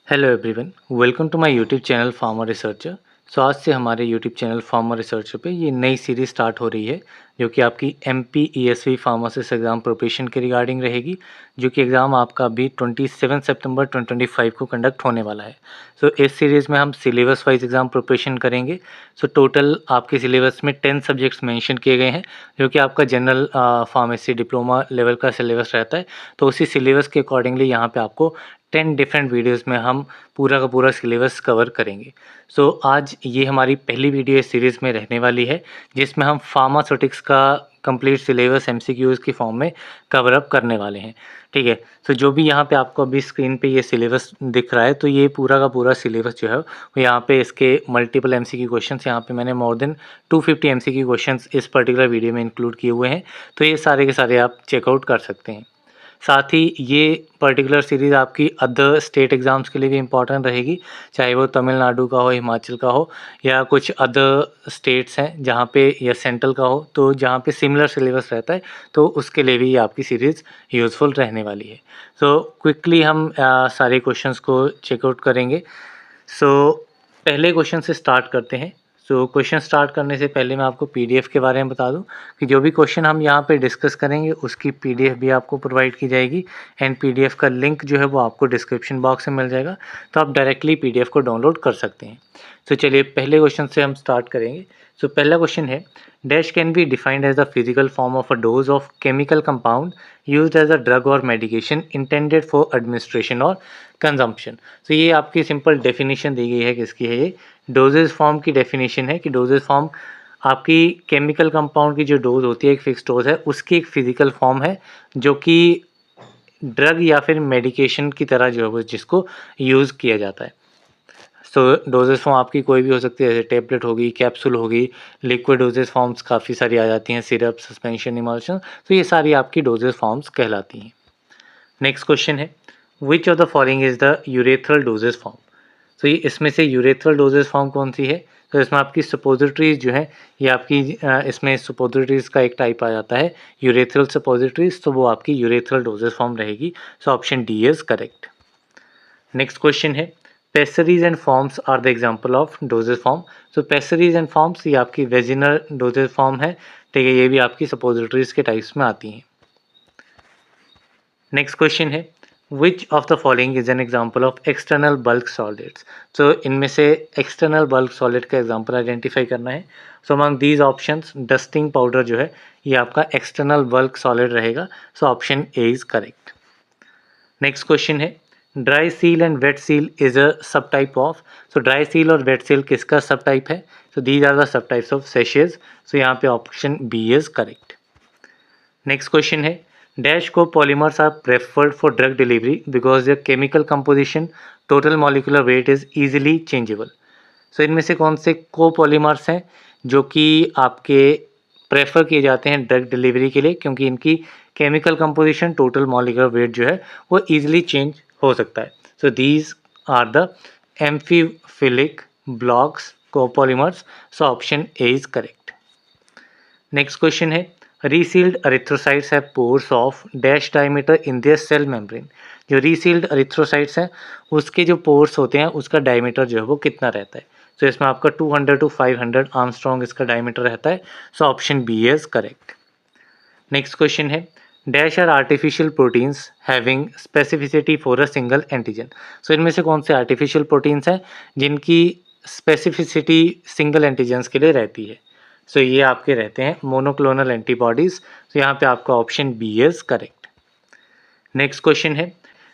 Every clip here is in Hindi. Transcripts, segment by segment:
Hello everyone, welcome to my YouTube channel farmer researcher. So आज से हमारे यूट्यूब चैनल फार्मर रिसर्चर पे ये नई सीरीज़ स्टार्ट हो रही है जो कि आपकी MPESV फार्मासिस्ट एग्ज़ाम प्रिपरेशन के रिगार्डिंग रहेगी, जो कि एग्ज़ाम आपका अभी 27 सितंबर 2025 को कंडक्ट होने वाला है। सो इस सीरीज़ में हम सिलेबस वाइज एग्ज़ाम प्रिपरेशन करेंगे। सो टोटल आपके सिलेबस में 10 सब्जेक्ट्स मेंशन किए गए हैं, जो कि आपका जनरल फार्मेसी डिप्लोमा लेवल का सिलेबस रहता है। तो उसी सिलेबस के अकॉर्डिंगली यहाँ पे आपको 10 डिफरेंट वीडियोस में हम पूरा का पूरा सिलेबस कवर करेंगे। सो आज ये हमारी पहली वीडियो इस सीरीज़ में रहने वाली है, जिसमें हम फार्मास्यूटिक्स का कंप्लीट सिलेबस MCQs की फॉर्म में कवर अप करने वाले हैं। ठीक है, तो जो भी यहाँ पे आपको अभी स्क्रीन पे ये सिलेबस दिख रहा है, तो ये पूरा का पूरा सिलेबस जो है वो यहाँ पे इसके मल्टीपल MCQ क्वेश्चंस यहाँ पे मैंने मोर देन 250 MCQ क्वेश्चंस इस पर्टिकुलर वीडियो में इंक्लूड किए हुए हैं। तो ये सारे के सारे आप चेकआउट कर सकते हैं। साथ ही ये पर्टिकुलर सीरीज़ आपकी अदर स्टेट एग्ज़ाम्स के लिए भी इम्पॉर्टेंट रहेगी, चाहे वो तमिलनाडु का हो, हिमाचल का हो, या कुछ अदर स्टेट्स हैं जहाँ पे, या सेंट्रल का हो, तो जहाँ पे सिमिलर सिलेबस रहता है, तो उसके लिए भी ये आपकी सीरीज़ यूज़फुल रहने वाली है। सो क्विकली हम सारे क्वेश्चंस को चेकआउट करेंगे। सो पहले क्वेश्चन से स्टार्ट करते हैं। सो क्वेश्चन स्टार्ट करने से पहले मैं आपको PDF के बारे में बता दूं कि जो भी क्वेश्चन हम यहाँ पे डिस्कस करेंगे उसकी PDF भी आपको प्रोवाइड की जाएगी, एंड PDF का लिंक जो है वो आपको डिस्क्रिप्शन बॉक्स में मिल जाएगा, तो आप डायरेक्टली PDF को डाउनलोड कर सकते हैं। तो चलिए पहले क्वेश्चन से हम स्टार्ट करेंगे। सो पहला क्वेश्चन है, dash can be defined as the physical form of a dose of chemical compound used as a drug और मेडिकेशन इंटेंडेड फॉर एडमिनिस्ट्रेशन और कंजम्पशन। तो ये आपकी सिंपल डेफिनेशन दी गई है, किसकी है ये? डोजेज फॉर्म की डेफिनेशन है कि डोजेज फॉर्म आपकी केमिकल कंपाउंड की जो डोज होती है, एक फिक्स डोज है, उसकी एक फिजिकल फॉर्म है जो कि ड्रग या फिर मेडिकेशन की तरह जो है वो जिसको यूज़ किया जाता है। सो डोजेज फॉर्म आपकी कोई भी हो सकती है, जैसे टेबलेट होगी, कैप्सूल होगी, लिक्विड डोजेज फॉर्म्स काफ़ी सारी आ जाती हैं, सिरप, सस्पेंशन, इमल्शन, तो ये सारी आपकी डोजेज फॉर्म्स कहलाती हैं। नेक्स्ट क्वेश्चन है, which of the following is the urethral dosage form? तो ये इसमें से यूरेथ्रल डोजेज फॉर्म कौन सी है? तो इसमें आपकी सपोजिटरीज जो है, ये आपकी इसमें सपोजिटरीज का एक टाइप आ जाता है यूरेथ्रल सपोजिटरीज, तो वो आपकी यूरेथ्रल डोजेज फॉर्म रहेगी। So option D is correct. Next question है, pessaries and forms are the example of dosage form. तो पेसरीज एंड फॉर्म्स ये आपकी वेजिनल डोजेज फॉर्म है, ठीक है, ये भी आपकी सपोजिटरीज के टाइप्स में आती हैं। नेक्स्ट क्वेश्चन है, which of the following is an example of external bulk solids? तो इनमें से एक्सटर्नल बल्क सॉलिड का एग्जाम्पल आइडेंटिफाई करना है। So among these options dusting powder जो है ये आपका एक्सटर्नल बल्क सॉलिड रहेगा। So option A is correct. Next question है, dry seal and wet seal is a sub type of. So dry seal और वेट सील किसका सब टाइप है? So these are the sub types of सेशेज। सो यहाँ पे option B is correct. Next question है, dash copolymers are preferred for drug delivery because their chemical composition total molecular weight is easily changeable. So इनमें से कौन से कोपॉलीमर्स हैं जो कि आपके प्रेफर किए जाते हैं ड्रग डिलीवरी के लिए, क्योंकि इनकी chemical composition total molecular weight जो है वो ईजिली चेंज हो सकता है। So these are the amphiphilic blocks copolymers. So option A is correct. Next question है, resealed erythrocytes have pores of dash diameter in their cell membrane. जो रीसील्ड एरिथ्रोसाइट्स हैं उसके जो पोर्स होते हैं उसका डायमीटर जो है वो कितना रहता है? तो इसमें आपका 200 to 500 आर्मस्ट्रॉन्ग इसका डायमीटर रहता है। So option B is correct. Next question है, dash are artificial proteins having specificity for a single antigen. So इनमें से कौन से आर्टिफिशियल प्रोटीन्स हैं जिनकी स्पेसिफिसिटी सिंगल एंटीजन्स के लिए रहती है? सो ये आपके रहते हैं मोनोक्लोनल एंटीबॉडीज। तो यहाँ पे आपका option B is correct. Next question है,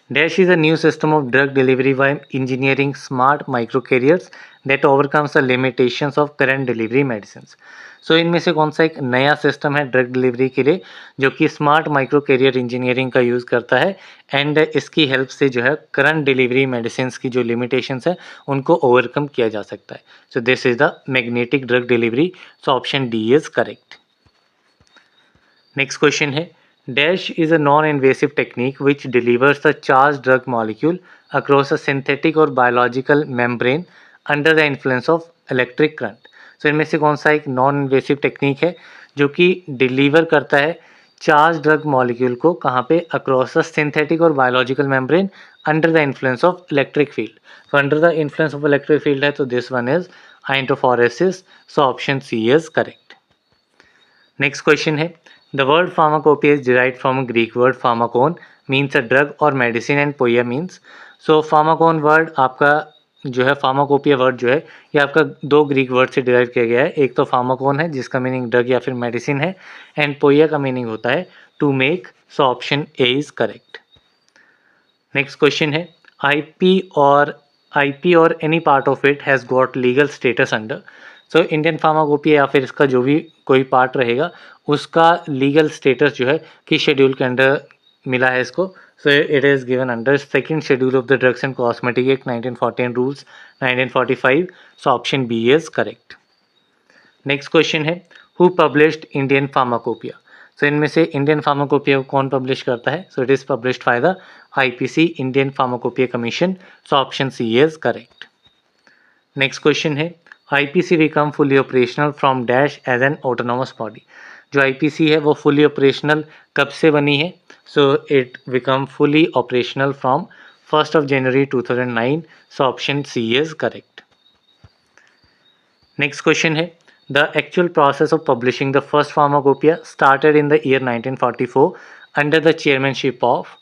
dash is a new system of drug delivery by engineering smart micro carriers that overcomes the limitations of current delivery medicine. So इनमें से कौन सा एक नया सिस्टम है ड्रग डिलीवरी के लिए जो कि स्मार्ट माइक्रो कैरियर इंजीनियरिंग का यूज़ करता है, एंड इसकी हेल्प से जो है करंट डिलीवरी मेडिसिन की जो लिमिटेशंस है उनको ओवरकम किया जा सकता है? So this is the magnetic drug delivery. So option D is correct. Next question है, dash is a non invasive technique which delivers the charge drug molecule across a synthetic और biological membrane under the influence of electric current. So इनमें से कौन सा एक नॉन इन्वेसिव टेक्निक है जो कि डिलीवर करता है चार्ज ड्रग मॉलिक्यूल को कहाँ पे अक्रॉस द सिंथेटिक और biological membrane under the influence of electric field. तो under the influence of electric field है तो this one is iontophoresis, so option C is correct. Next question है the word pharmacopoeia is derived from Greek word pharmakon means a drug और medicine and poeia means. So pharmakon word आपका जो है फार्माकोपिया वर्ड जो है ये आपका दो ग्रीक वर्ड से डिराइव किया गया है। एक तो फार्माकोन है जिसका मीनिंग ड्रग या फिर मेडिसिन है एंड पोइया का मीनिंग होता है to make, so option A is correct. Next question है आईपी और any part of it has got legal status under. So Indian pharmacopoeia या फिर इसका जो भी कोई पार्ट रहेगा उसका लीगल स्टेटस जो है किस शेड्यूल के अंडर मिला है इसको। So it is given under second schedule of the drugs and cosmetic act 1940 and rules 1945, so option B is correct. Next question है who published Indian pharmacopoeia. So इनमें से इंडियन फार्माकोपिया को कौन पब्लिश करता है। So it is published by the IPC Indian pharmacopoeia commission, so option C is correct. Next question है IPC become fully operational from dash as an autonomous body. जो आईपीसी है वो फुली ऑपरेशनल कब से बनी है। So it become fully operational from 1st of January 2009, so option C is correct. Next question है the actual process of publishing the first pharmacopoeia started in the year 1944 under the chairmanship of.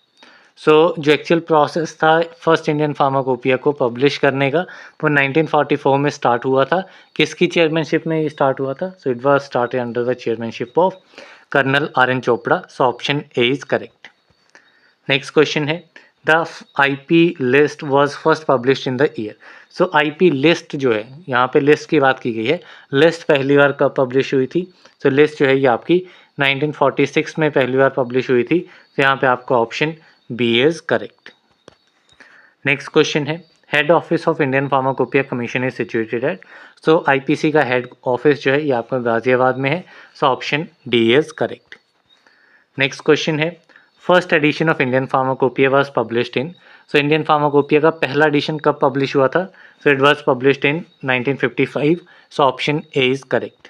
So जो एक्चुअल प्रोसेस था फर्स्ट इंडियन फार्माकोपिया को पब्लिश करने का वो 1944 में स्टार्ट हुआ था। किसकी चेयरमैनशिप में ये स्टार्ट हुआ था। So it was started under the chairmanship of colonel R N. Chopra, so option A is correct. Next question है the IP list was first published in the year. So IP list जो है यहाँ पे लिस्ट की बात की गई है, लिस्ट पहली बार कब पब्लिश हुई थी। सो लिस्ट जो है ये आपकी 1946 में पहली बार पब्लिश हुई थी, तो यहाँ पे आपका option B is correct. Next question है head office of Indian pharmacopoeia commission is situated at. So IPC का हेड ऑफिस जो है ये आपका गाजियाबाद में है, so option D is correct. Next question है first edition of Indian pharmacopoeia was published in. So Indian pharmacopoeia का पहला एडिशन कब पब्लिश हुआ था। So it was published in 1955, so option A is correct.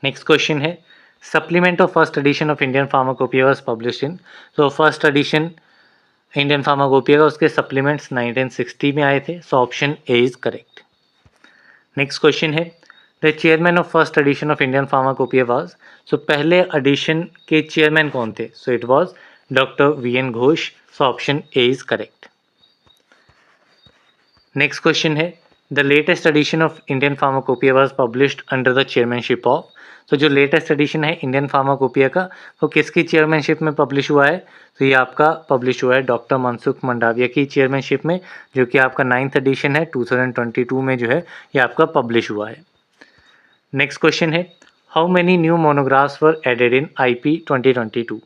Next question है supplement of first edition of Indian pharmacopoeia was published in. So first edition Indian pharmacopoeia का उसके सप्लीमेंट्स 1960 में आए थे, so option A is correct. Next question है the chairman of first edition of Indian pharmacopoeia was. So पहले एडिशन के चेयरमैन कौन थे। So it was doctor V N. Ghosh, so option A is correct. Next question है the latest edition of Indian pharmacopoeia was published under the chairmanship of. तो जो लेटेस्ट एडिशन है इंडियन फार्माकोपिया का वो किसकी चेयरमैनशिप में पब्लिश हुआ है। तो ये आपका पब्लिश हुआ है डॉक्टर मनसुख मंडाविया की चेयरमैनशिप में, जो कि आपका 9th एडिशन है 2022 में जो है ये आपका पब्लिश हुआ है। नेक्स्ट क्वेश्चन है how many new monographs were added in IP 2022।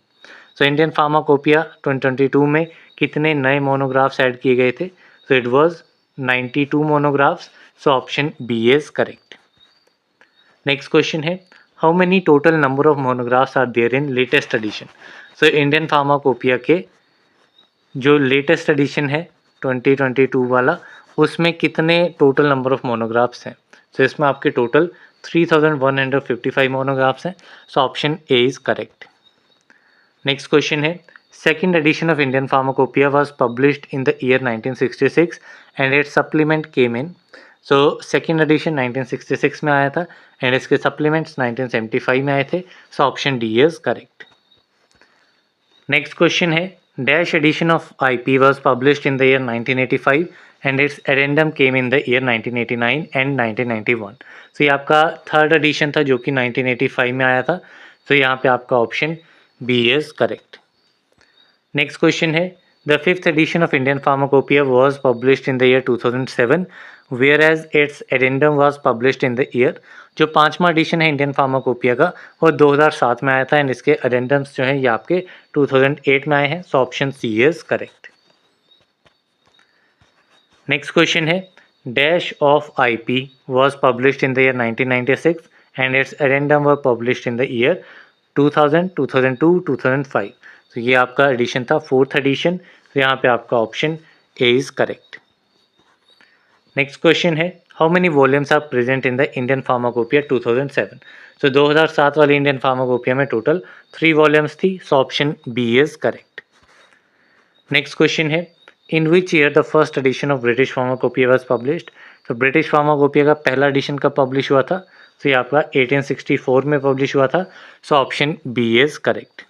So Indian pharmacopoeia 2022 में कितने नए मोनोग्राफ्स ऐड किए गए थे। So it was 92 monographs, so option B is correct. Next question है how many total number of monographs are there in latest edition. So Indian pharmacopoeia के जो लेटेस्ट एडिशन है 2022 वाला उसमें कितने टोटल नंबर ऑफ मोनोग्राफ्स हैं। सो इसमें आपके टोटल 3155 मोनोग्राफ्स हैं, so option A is correct. Next question है second edition of Indian pharmacopoeia was published in the year 1966 and its supplement came in. So second edition 1966 में आया था एंड इसके सप्लीमेंट्स 1975 में आए थे, so option D is correct. Next question है dash edition of IP was published in the year 1985 and its addendum came in the year 1989 and 1991। So ये आपका थर्ड एडिशन था जो कि 1985 में आया था, तो यहाँ पे आपका option B is correct. Next question है the fifth edition of Indian pharmacopoeia was published in the year 2007 whereas its addendum was published in the year. जो पांचवा एडिशन है इंडियन फार्माकोपिया का वो 2007 में आया था एंड इसके एडेंडम्स जो हैं ये आपके 2008 में आए हैं, so option C is correct. Next question है dash of IP was published in the year 1996 and its addendum were published in the year 2000, 2002, 2005। तो ये आपका एडिशन था फोर्थ एडिशन, तो यहाँ पे आपका option A is correct. Next question है how many volumes are present in the Indian pharmacopoeia 2007? So 2007 वाले इंडियन फार्माकोपिया में टोटल 3 वॉल्यूम्स थी, so option B is correct. Next question है, in which year the first edition of British pharmacopoeia was published? तो ब्रिटिश फार्माकोपिया का पहला एडिशन कब पब्लिश हुआ था? तो ये आपका 1864 में पब्लिश हुआ था, so option B is correct.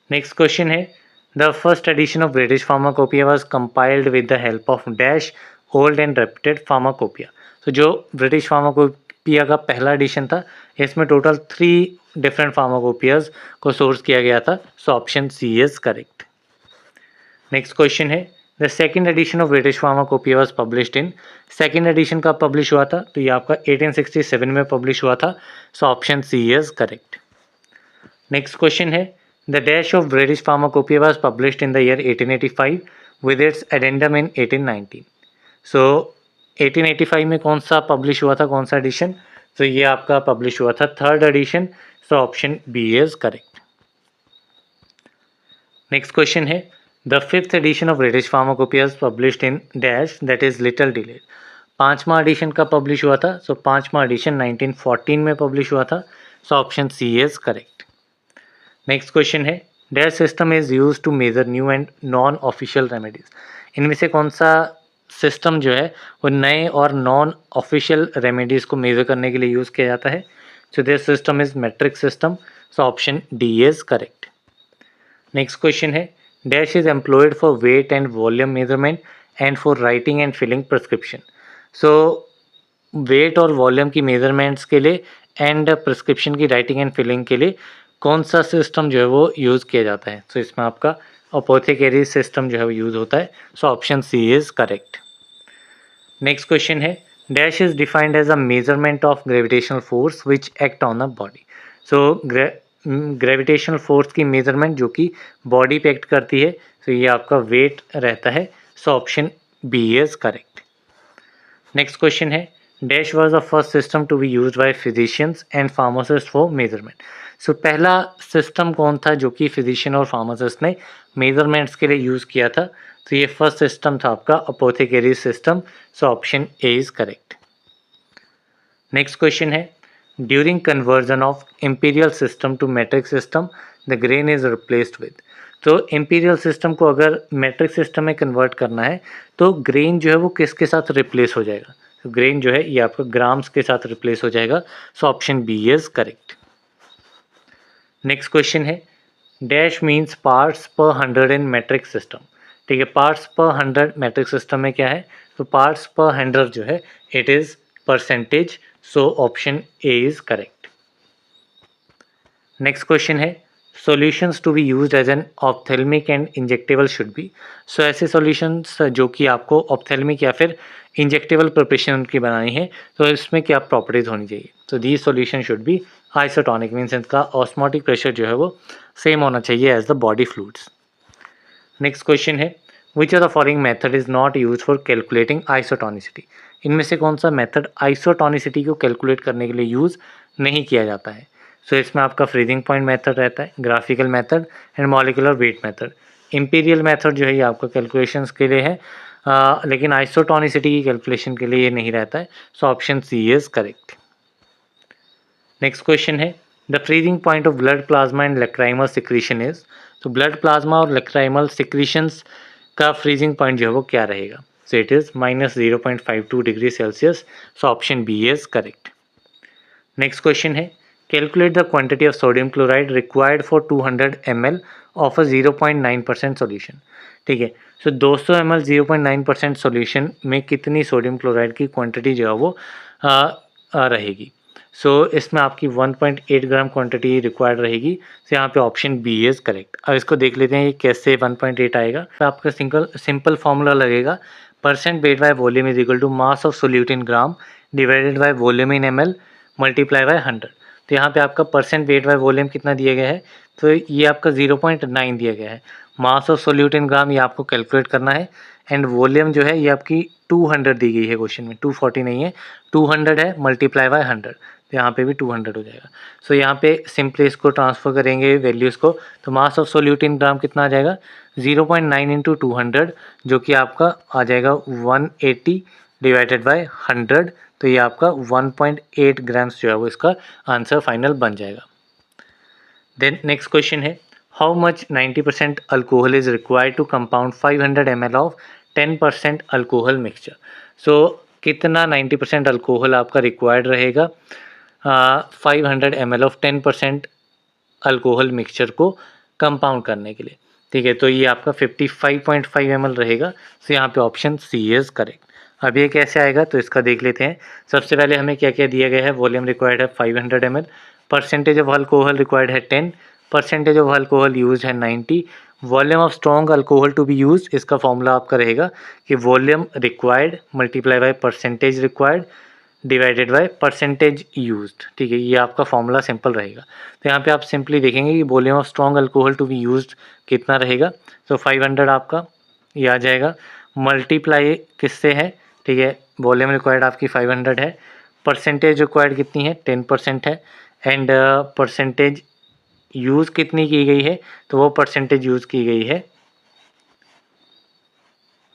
Next question है, the first edition of British pharmacopoeia was compiled with the help of dash old and reputed pharmacopoeia. तो जो ब्रिटिश फार्माकोपिया का पहला एडिशन था, इसमें टोटल 3 डिफरेंट फार्माकोपियाज को सोर्स किया गया था, so option C is correct. Next question है, the second edition of British pharmacopoeia was published in, second edition कब पब्लिश हुआ था? तो ये आपका 1867 में पब्लिश हुआ था, so option C is correct. Next question है, the dash of British pharmacopoeia was published in the year 1885 with its addendum in 1819। So 1885 में कौन सा पब्लिश हुआ था, कौन सा एडिशन? तो ये आपका पब्लिश हुआ था third edition, so option B is correct. Next question है, the fifth edition of British pharmacopoeia published in dash that is little delayed. पांचवा एडिशन कब पब्लिश हुआ था? सो पांचवा एडिशन 1914 में पब्लिश हुआ था, so option C is correct. Next question है, dash system is use to measure new and non official remedies. इनमें से कौन सा सिस्टम जो है वो नए और नॉन ऑफिशियल रेमेडीज को मेजर करने के लिए यूज किया जाता है? So this system is metric system, so option D is correct. Next question है, dash is employed for weight and volume measurement and for writing and filling prescription. So weight और वॉल्यूम की मेजरमेंट्स के लिए एंड प्रिस्क्रिप्शन की राइटिंग एंड फिलिंग के लिए कौन सा सिस्टम जो है वो यूज़ किया जाता है? तो इसमें आपका अपोथेकेरी सिस्टम जो है वो यूज़ होता है, so option C is correct. Next question है, dash is defined as a measurement of gravitational force which act on the body. So gravitational force की मेजरमेंट जो कि बॉडी पे एक्ट करती है, तो ये आपका वेट रहता है, so option B is correct. Next question है, dash was the first system to be used by physicians and pharmacist for measurement. So पहला सिस्टम कौन था जो कि फिजिशियन और फार्मासिस्ट ने मेजरमेंट्स के लिए यूज़ किया था? तो ये फर्स्ट सिस्टम था आपका apothecary system, so option A is correct. Next question है, during conversion of imperial system to metric system the grain is replaced with. तो इंपीरियल सिस्टम को अगर मैट्रिक सिस्टम में कन्वर्ट करना है तो ग्रेन जो है वो किसके साथ रिप्लेस हो जाएगा? तो ग्रेन जो है ये आपका ग्राम्स के साथ रिप्लेस हो जाएगा, so option B is correct. Next question है, डैश मीन्स पार्ट्स पर 100 इन मैट्रिक सिस्टम। ठीक है, पार्ट्स पर 100 मैट्रिक सिस्टम में क्या है? तो पार्ट्स पर 100 जो है it is percentage, so option A is correct. Next question है, solutions to be used as an ophthalmic and injectable should be. So ऐसे सॉल्यूशंस जो कि आपको ऑप्थेल्मिक या फिर इंजेक्टेबल प्रिपरेशन उनकी बनानी है, तो इसमें क्या प्रॉपर्टीज़ होनी चाहिए? तो the solution should be isotonic, means इनका ऑस्मोटिक प्रेशर जो है वो सेम होना चाहिए as the body fluids. Next question है, which of the following method is not use for calculating isotonicity. इनमें से कौन सा मेथड आइसोटोनिसिटी को कैलकुलेट करने के लिए यूज़ नहीं किया जाता है? सो इसमें आपका फ्रीजिंग पॉइंट मेथड रहता है, graphical method and molecular weight method. Imperial method जो है ये आपका कैलकुलेशंस के लिए है, लेकिन आइसोटोनिसिटी की कैलकुलेशन के लिए ये नहीं रहता है, so option C is correct. Next question है, the freezing point of blood plasma and lacrimal secretion is. तो ब्लड प्लाज्मा और लैक्राइमल सिक्रीशंस का फ्रीजिंग पॉइंट जो है वो क्या रहेगा? So it is -0.52 degree Celsius, so option B is correct. Next question है, calculate the quantity of sodium chloride required for 200 ml of a 0.9% solution. ठीक है, सो 200 ml 0.9% सॉल्यूशन में कितनी सोडियम क्लोराइड की क्वांटिटी जो है वो रहेगी? सो इसमें आपकी 1.8 ग्राम क्वांटिटी रिक्वायर्ड रहेगी, तो यहाँ पे ऑप्शन बी इज करेक्ट। अब इसको देख लेते हैं ये कैसे 1.8 आएगा। तो आपका सिंपल फॉर्मूला लगेगा, percent weight by volume is equal to mass of solute in gram divided by volume in ml multiply by 100। तो यहाँ पे आपका परसेंट वेट बाय वॉल्यूम कितना दिया गया है? तो ये आपका 0.9 दिया गया है। मास ऑफ सोल्यूट इन ग्राम ये आपको कैलकुलेट करना है, एंड वॉल्यूम जो है ये आपकी 200 दी गई है क्वेश्चन में, 240 नहीं है, 200 है, मल्टीप्लाई बाय 100, तो यहाँ पे भी 200 हो जाएगा। सो यहाँ पे सिंपली इसको ट्रांसफर करेंगे वैल्यूज़ को, तो मास ऑफ सोल्यूट इन ग्राम कितना आ जाएगा? 0.9 इंटू 200, जो कि आपका आ जाएगा 180 डिवाइडेड बाय 100, तो ये आपका 1.8 ग्राम्स जो है वो इसका आंसर फाइनल बन जाएगा। देन नेक्स्ट क्वेश्चन है, how much 90% alcohol is required to compound 500 ml of 10% alcohol mixture. So कितना 90% अल्कोहल आपका रिक्वायर्ड रहेगा 500 ml ऑफ 10% अल्कोहल मिक्सचर को कंपाउंड करने के लिए। ठीक है, तो ये आपका 55.5 ml रहेगा। तो यहाँ पे ऑप्शन सी इज करेक्ट। अब ये कैसे आएगा तो इसका देख लेते हैं। सबसे पहले हमें क्या क्या दिया गया है, वॉल्यूम रिक्वायर्ड है 500 ml, percentage of alcohol required है 10, परसेंटेज ऑफ अल्कोहल यूज है 90, volume of strong alcohol to be use, इसका फॉर्मूला आपका रहेगा कि volume required multiply by percentage required divided by percentage used. ठीक है, ये आपका फॉर्मूला सिंपल रहेगा। तो यहाँ पे आप सिंपली देखेंगे कि volume of strong alcohol to be used कितना रहेगा, तो 500 आपका ये आ जाएगा, मल्टीप्लाई किससे है, ठीक है, वॉल्यूम रिक्वायर्ड आपकी 500 है, परसेंटेज रिक्वायर्ड कितनी है 10% है, एंड परसेंटेज यूज़ कितनी की गई है, तो वो परसेंटेज यूज़ की गई है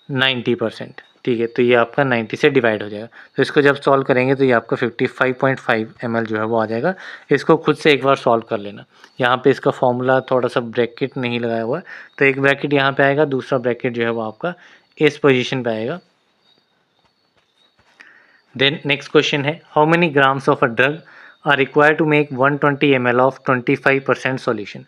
90%। ठीक है, तो ये आपका 90 से डिवाइड हो जाएगा। तो इसको जब सॉल्व करेंगे तो ये आपका 55.5 ml जो है वो आ जाएगा। इसको खुद से एक बार सॉल्व कर लेना। यहाँ पे इसका फॉर्मूला थोड़ा सा ब्रैकेट नहीं लगाया हुआ है, तो एक ब्रैकेट यहाँ पे आएगा, दूसरा ब्रैकेट जो है वो आपका इस पोजीशन पे आएगा। देन नेक्स्ट क्वेश्चन है, how many grams of a drug are required to make 120 ml of 25% solution.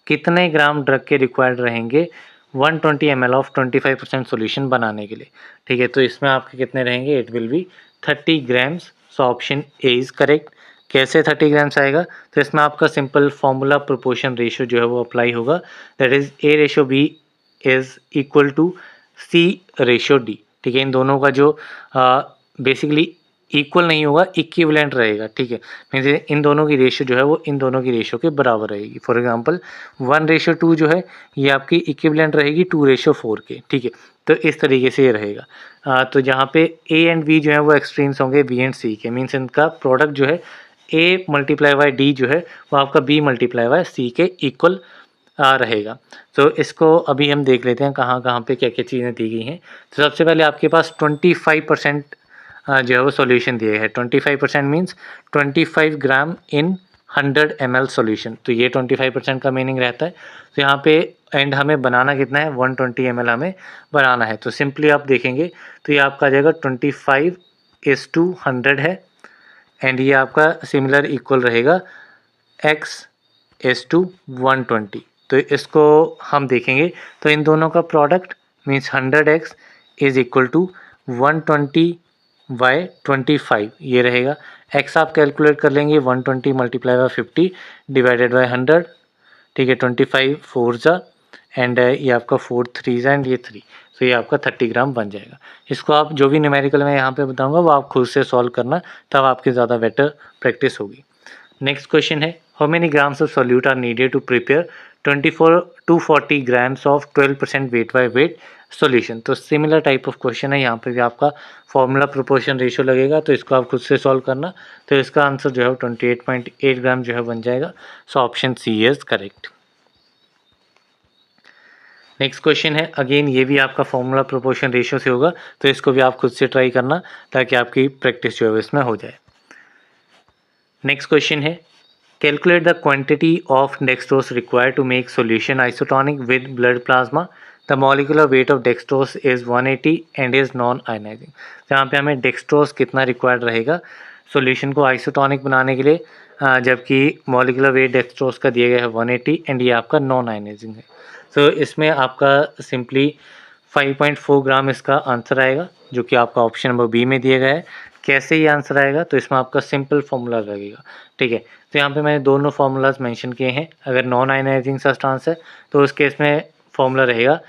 कितने ग्राम ड्रग के रिक्वायर्ड रहेंगे 120 ml ऑफ 25% सॉल्यूशन बनाने के लिए। ठीक है, तो इसमें आपके कितने रहेंगे, it will be 30 grams. So option A is correct. कैसे 30 ग्राम्स आएगा, तो इसमें आपका सिंपल फॉर्मूला प्रोपोर्शन रेशियो जो है वो अप्लाई होगा, that is A ratio B is equal to C ratio D. ठीक है, इन दोनों का जो बेसिकली इक्वल नहीं होगा, इक्विवेलेंट रहेगा। ठीक है, मीन्स इन दोनों की रेशियो जो है वो इन दोनों की रेशियो के बराबर रहेगी। फॉर एग्जांपल 1:2 जो है ये आपकी इक्विवेलेंट रहेगी 2:4 के। ठीक है, तो इस तरीके से ये रहेगा। तो जहाँ पे ए एंड बी जो है वो एक्सट्रीम्स होंगे बी एंड सी के, मीन्स इनका प्रोडक्ट जो है ए मल्टीप्लाई बाय डी जो है वो आपका बी मल्टीप्लाई बाय सी के इक्वल रहेगा। तो इसको अभी हम देख लेते हैं कहाँ कहाँ पे क्या क्या चीज़ें दी गई हैं। तो सबसे पहले आपके पास 25% जो है वो सॉल्यूशन दिए है। 25% मीन्स 25 ग्राम इन 100 ml सॉल्यूशन। तो ये 25% का मीनिंग रहता है। तो यहाँ पे एंड हमें बनाना कितना है, 120 ml हमें बनाना है। तो सिंपली आप देखेंगे तो ये आपका आ जाएगा 25:100 है, एंड ये आपका सिमिलर इक्वल रहेगा x:120। तो इसको हम देखेंगे तो इन दोनों का product means 100x is equal to 120/25 ये रहेगा। x आप कैलकुलेट कर लेंगे 120 मल्टीप्लाई बाय 50 डिवाइडेड बाय 100। ठीक है, 25 4 जा एंड ये आपका 4 3 जा एंड ये 3, तो ये आपका 30 ग्राम बन जाएगा। इसको आप जो भी न्यूमेरिकल मैं यहाँ पे बताऊँगा वो आप खुद से सॉल्व करना, तब आपकी ज़्यादा बेटर प्रैक्टिस होगी। नेक्स्ट क्वेश्चन है, how many grams of solute are needed to prepare 24 to 40 grams of 12% weight by weight solution. तो सिमिलर टाइप ऑफ क्वेश्चन है, यहाँ पे भी आपका फॉर्मूला प्रोपोर्शन रेशियो लगेगा, तो इसको आप खुद से सॉल्व करना। तो इसका आंसर जो है 28.8 ग्राम जो है बन जाएगा। So option C is correct. Next question है, अगेन ये भी आपका फॉर्मूला प्रोपोर्शन रेशियो से होगा, तो इसको भी आप खुद से ट्राई करना ताकि आपकी प्रैक्टिस जो है इसमें हो जाए। नेक्स्ट क्वेश्चन है, calculate the quantity of dextrose required to make solution isotonic with blood plasma. The molecular weight of dextrose is 180 and is non ionizing. यहाँ पे हमें डेक्सट्रोज कितना रिक्वायर्ड रहेगा सॉल्यूशन को आइसोटोनिक बनाने के लिए, जबकि मॉलिक्यूलर वेट डेक्सट्रोज का दिया गया है 180 एंड ये आपका नॉन आयनाइजिंग है। तो इसमें आपका सिंपली 5.4 ग्राम इसका आंसर आएगा, जो कि आपका ऑप्शन नंबर बी में दिया गया है। कैसे ये आंसर आएगा, तो इसमें आपका सिंपल फॉर्मूला लगेगा। ठीक है, तो यहाँ पे मैंने दोनों फार्मूलाज मेंशन किए हैं। अगर नॉन आयनाइजिंग सब्सटेंस है तो उस केस में फॉर्मूला रहेगा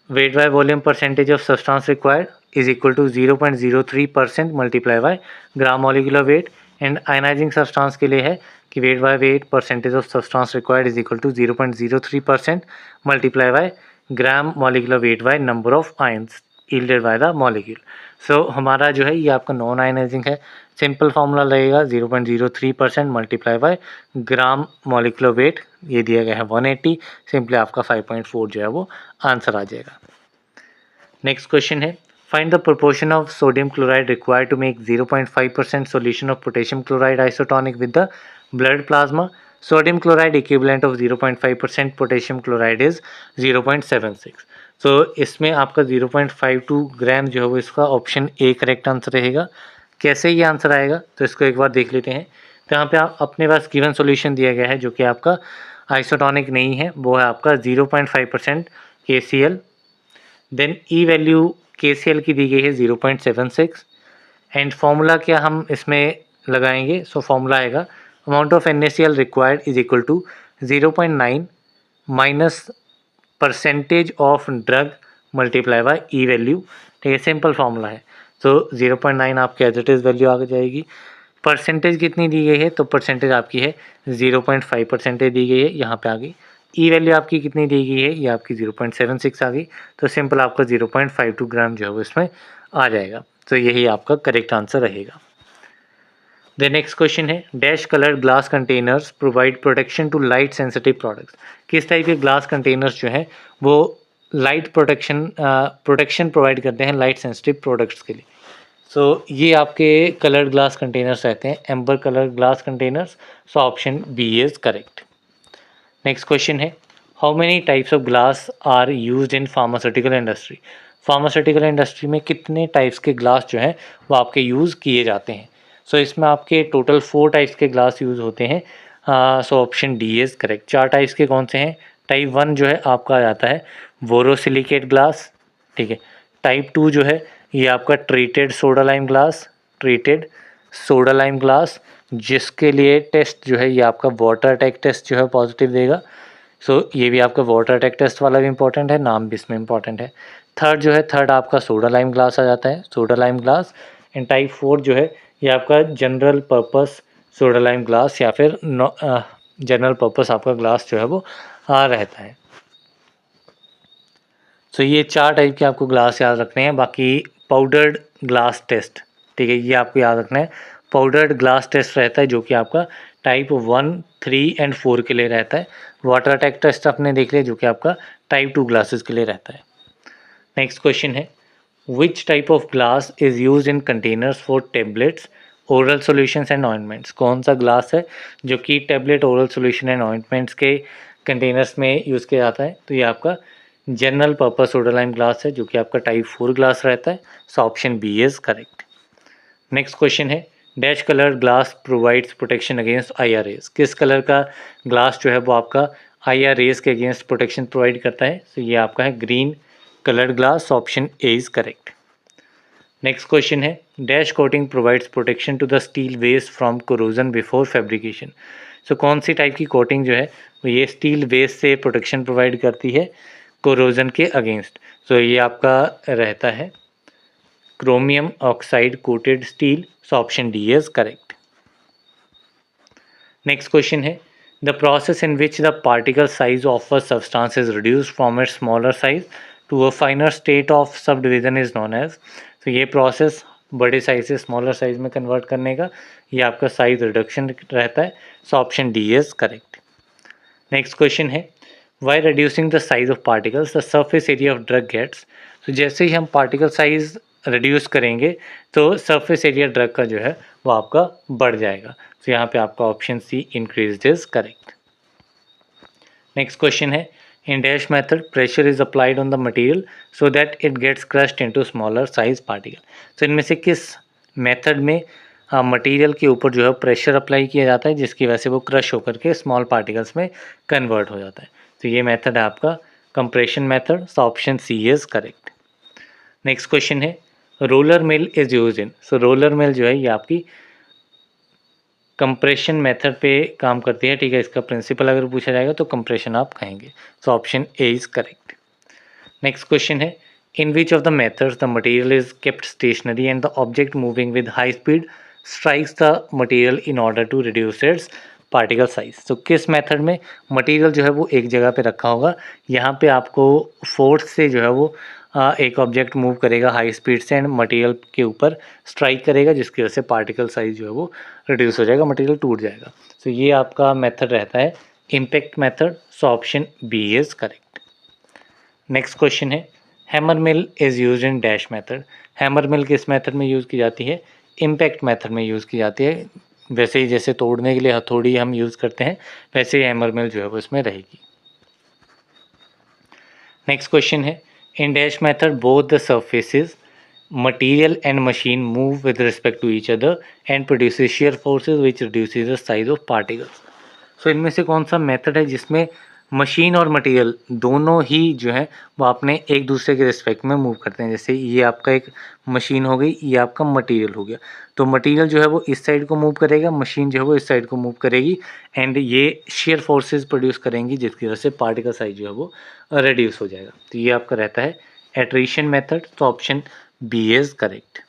weight by volume percentage of substance required is equal to 0.03% multiply by gram molecular weight. And ionising substance के लिए है कि weight by weight percentage of substance required is equal to 0.03% multiply by gram molecular weight by number of ions yielded by the molecule. So हमारा जो है ये आपका नॉन आयनाइजिंग है। सिंपल फार्मूला लगेगा 0.03% multiply by gram molecular weight, ये दिया गया है 180, सिंपली आपका 5.4 जो है वो आंसर आ जाएगा। नेक्स्ट क्वेश्चन है, find the proportion of sodium chloride required to make 0.5% solution of potassium chloride isotonic with the blood plasma. Sodium chloride equivalent of 0.5% potassium chloride is 0.76. तो इसमें आपका 0.52 ग्राम जो है वो इसका ऑप्शन ए करेक्ट आंसर रहेगा. कैसे ये आंसर आएगा तो इसको एक बार देख लेते हैं. तो यहाँ पे आप अपने पास गिवन सॉल्यूशन दिया गया है जो कि आपका आइसोटोनिक नहीं है, वो है आपका 0.5% KCl. Then E value KCl की दी गई है 0.76. एंड फॉर्मूला क्या हम इसमें लगाएंगे. सो फॉर्मूला आएगा amount of NaCl required is equal to 0.9 minus percentage of drug multiply by E value. ठीक है, सिंपल फॉर्मूला है. तो 0.9 आपकी एज इट इज़ वैल्यू आ जाएगी. परसेंटेज कितनी दी गई है तो परसेंटेज आपकी है 0.5% दी गई है, यहाँ पे आ गई. ई वैल्यू आपकी कितनी दी गई है, ये आपकी 0.76 आ गई. तो सिंपल आपका 0.52 ग्राम जो है वो इसमें आ जाएगा. तो यही आपका करेक्ट आंसर रहेगा. द नेक्स्ट क्वेश्चन है dash coloured glass containers provide protection to light sensitive products. किस टाइप के ग्लास कंटेनर्स जो हैं वो लाइट प्रोटेक्शन प्रोवाइड करते हैं लाइट सेंसिटिव प्रोडक्ट्स के लिए. सो ये आपके कलर्ड ग्लास कंटेनर्स रहते हैं, amber coloured glass containers. So option B is correct. Next question है how many types of glass are used in pharmaceutical industry. Pharmaceutical industry में कितने टाइप्स के ग्लास जो हैं वो आपके यूज़ किए जाते हैं. सो इसमें आपके टोटल 4 टाइप्स के ग्लास यूज़ होते हैं. So option D is correct. 4 types के कौन से हैं. टाइप 1 जो है आपका आ जाता है बोरोसिलिकेट ग्लास. ठीक है. टाइप 2 जो है ये आपका ट्रीटेड सोडा लाइम ग्लास जिसके लिए टेस्ट जो है ये आपका वाटर अटैक टेस्ट जो है पॉजिटिव देगा. सो ये भी आपका वाटर अटैक टेस्ट वाला भी इंपॉर्टेंट है, नाम भी इसमें इंपॉर्टेंट है. थर्ड आपका सोडा लाइम ग्लास आ जाता है, soda lime glass. And type 4 जो है ये आपका general purpose soda lime glass या फिर जनरल पर्पस आपका ग्लास जो है वो रहता है. सो ये 4 टाइप के आपको ग्लास याद रखने हैं. बाकी पाउडर्ड ग्लास टेस्ट, ठीक है, ये आपको याद रखना है. पाउडर्ड ग्लास टेस्ट रहता है जो कि आपका टाइप 1, 3 एंड 4 के लिए रहता है. वाटर अटैक टेस्ट आपने देख लिया जो कि आपका टाइप 2 ग्लासेस के लिए रहता है. नेक्स्ट क्वेश्चन है which type of glass is use in containers for tablets oral solutions and ointments. कौन सा ग्लास है जो कि tablet oral solution and ointments के कंटेनर्स में यूज़ किया जाता है. तो ये आपका general purpose soda lime glass है जो कि आपका टाइप 4 ग्लास रहता है. So option B is correct. Next question है dash colour glass provides protection against IR rays. किस कलर का ग्लास जो है वो आपका IR रेज के अगेंस्ट प्रोटेक्शन प्रोवाइड करता है. तो ये आपका है green coloured glass. Option A is correct. Next question है dash coating provides protection to the steel vessel from corrosion before fabrication. So कौन सी टाइप की कोटिंग जो है वो ये स्टील वेस्ट से प्रोटेक्शन प्रोवाइड करती है कोरोजन के अगेंस्ट. सो ये आपका रहता है chromium oxide coated steel. So option D is correct. Next question है the process in which the particle size of a substance is reduced from its smaller size to a finer state of subdivision is known as. तो ये प्रोसेस बड़े साइज से स्मॉलर साइज में कन्वर्ट करने का ये आपका साइज रिडक्शन रहता है. So option D is correct. Next question है why reducing the size of particles the surface area of drug gets. तो जैसे ही हम पार्टिकल साइज रिड्यूस करेंगे तो सरफेस एरिया ड्रग का जो है वो आपका बढ़ जाएगा. तो यहाँ पे आपका option C increase is correct. Next question है in dash method pressure is applied on the material so that it gets crushed into smaller size particle. तो इनमें से किस मेथड में मटेरियल के ऊपर जो है प्रेशर अप्लाई किया जाता है जिसकी वजह से वो क्रश होकर के स्मॉल पार्टिकल्स में कन्वर्ट हो जाता है. तो ये मेथड है आपका compression method. So option C is correct. Next question है roller mill is use in. So roller mill जो है ये आपकी कंप्रेशन मेथड पे काम करती है. ठीक है, इसका प्रिंसिपल अगर पूछा जाएगा तो कंप्रेशन आप कहेंगे. So option A is correct. Next question है in which of the methods the material is kept stationary and the object moving with high speed strikes the material in order to reduce its particle size. तो किस मेथड में मटेरियल जो है वो एक जगह पे रखा होगा, यहाँ पे आपको फोर्स से जो है वो एक ऑब्जेक्ट मूव करेगा हाई स्पीड से एंड मटेरियल के ऊपर स्ट्राइक करेगा जिसकी वजह से पार्टिकल साइज जो है वो रिड्यूस हो जाएगा, मटेरियल टूट जाएगा. तो ये आपका मेथड रहता है impact method. So option B is correct. Next question है hammer mill is used in dash method. Hammer mill किस मेथड में यूज़ की जाती है? इम्पैक्ट मेथड में यूज़ की जाती है। वैसे ही जैसे तोड़ने के लिए हथौड़ी हम यूज़ करते हैं, वैसे ही हैमर मिल जो है वो इसमें रहेगी। नेक्स्ट क्वेश्चन है, in dash method both the surfaces material and machine move with respect to each other and produces shear forces which reduces the size of particles। सो इनमें से कौन सा मेथड है जिसमें मशीन और मटेरियल दोनों ही जो है वो अपने एक दूसरे के रिस्पेक्ट में मूव करते हैं? जैसे ये आपका एक मशीन हो गई, ये आपका मटेरियल हो गया। तो मटेरियल जो है वो इस साइड को मूव करेगा, मशीन जो है वो इस साइड को मूव करेगी एंड ये शेयर फोर्सेस प्रोड्यूस करेंगी जिसकी वजह से पार्टिकल साइज जो है वो रिड्यूस हो जाएगा। तो ये आपका रहता है एट्रीशन मेथड। तो option B is correct.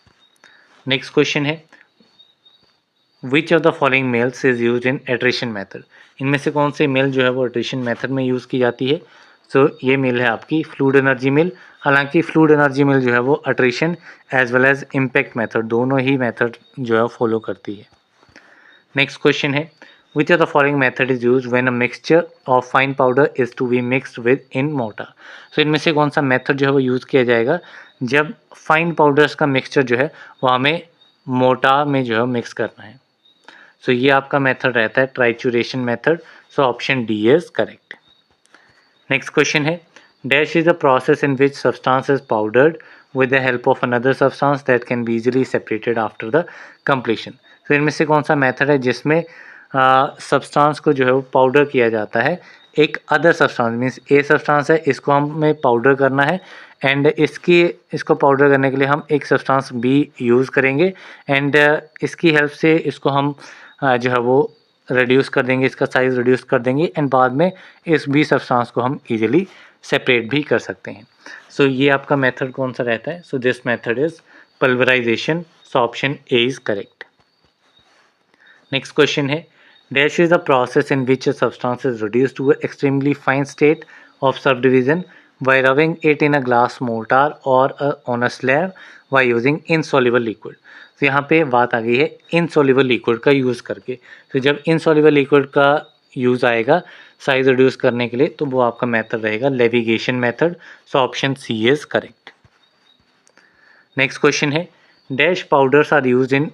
Next question है, which of the following mills is use in attrition method? इनमें से कौन से मेल जो है वो एट्रीशन मेथड में यूज़ की जाती है? सो ये मेल है आपकी फ्लूइड एनर्जी मिल। हालांकि फ्लूइड एनर्जी मिल जो है वो attrition as well as impact method दोनों ही मेथड जो है फॉलो करती है। नेक्स्ट क्वेश्चन है, which of the following method is use when a mixture of fine powder is to be mixed with in mortar? So इनमें से कौन सा मेथड जो है वो यूज़ किया जाएगा जब फाइन पाउडर्स का मिक्सचर जो है वो हमें मोर्टार में जो है मिक्स करना है? सो ये आपका मेथड रहता है trituration method. So option D is correct. Next question है, dash is a process in which substance is powdered with the help of another substance that can be easily separated after the completion। तो इनमें से कौन सा मेथड है जिसमें सब्सटेंस को जो है वो पाउडर किया जाता है एक other substance, means a substance है, इसको हमें पाउडर करना है एंड इसको पाउडर करने के लिए हम एक सब्सटेंस बी यूज़ करेंगे एंड इसकी हेल्प से इसको हम जो है वो रिड्यूस कर देंगे, इसका साइज़ रिड्यूस कर देंगे एंड बाद में इस बी सब्सटेंस को हम इजीली सेपरेट भी कर सकते हैं। सो ये आपका मेथड कौन सा रहता है? So this method is pulverisation. So option A is correct. Next question है, dash is the process in which a substance is reduced to extremely fine state of subdivision by rubbing it in a glass mortar or on a slab by using insoluble liquid। तो यहाँ पे बात आ गई है इनसॉल्युबल लिक्विड का यूज़ करके। तो जब इनसॉल्युबल लिक्विड का यूज़ आएगा साइज रिड्यूस करने के लिए तो वो आपका मेथड रहेगा levigation method. So option C is correct. Next question है, dash powders are use in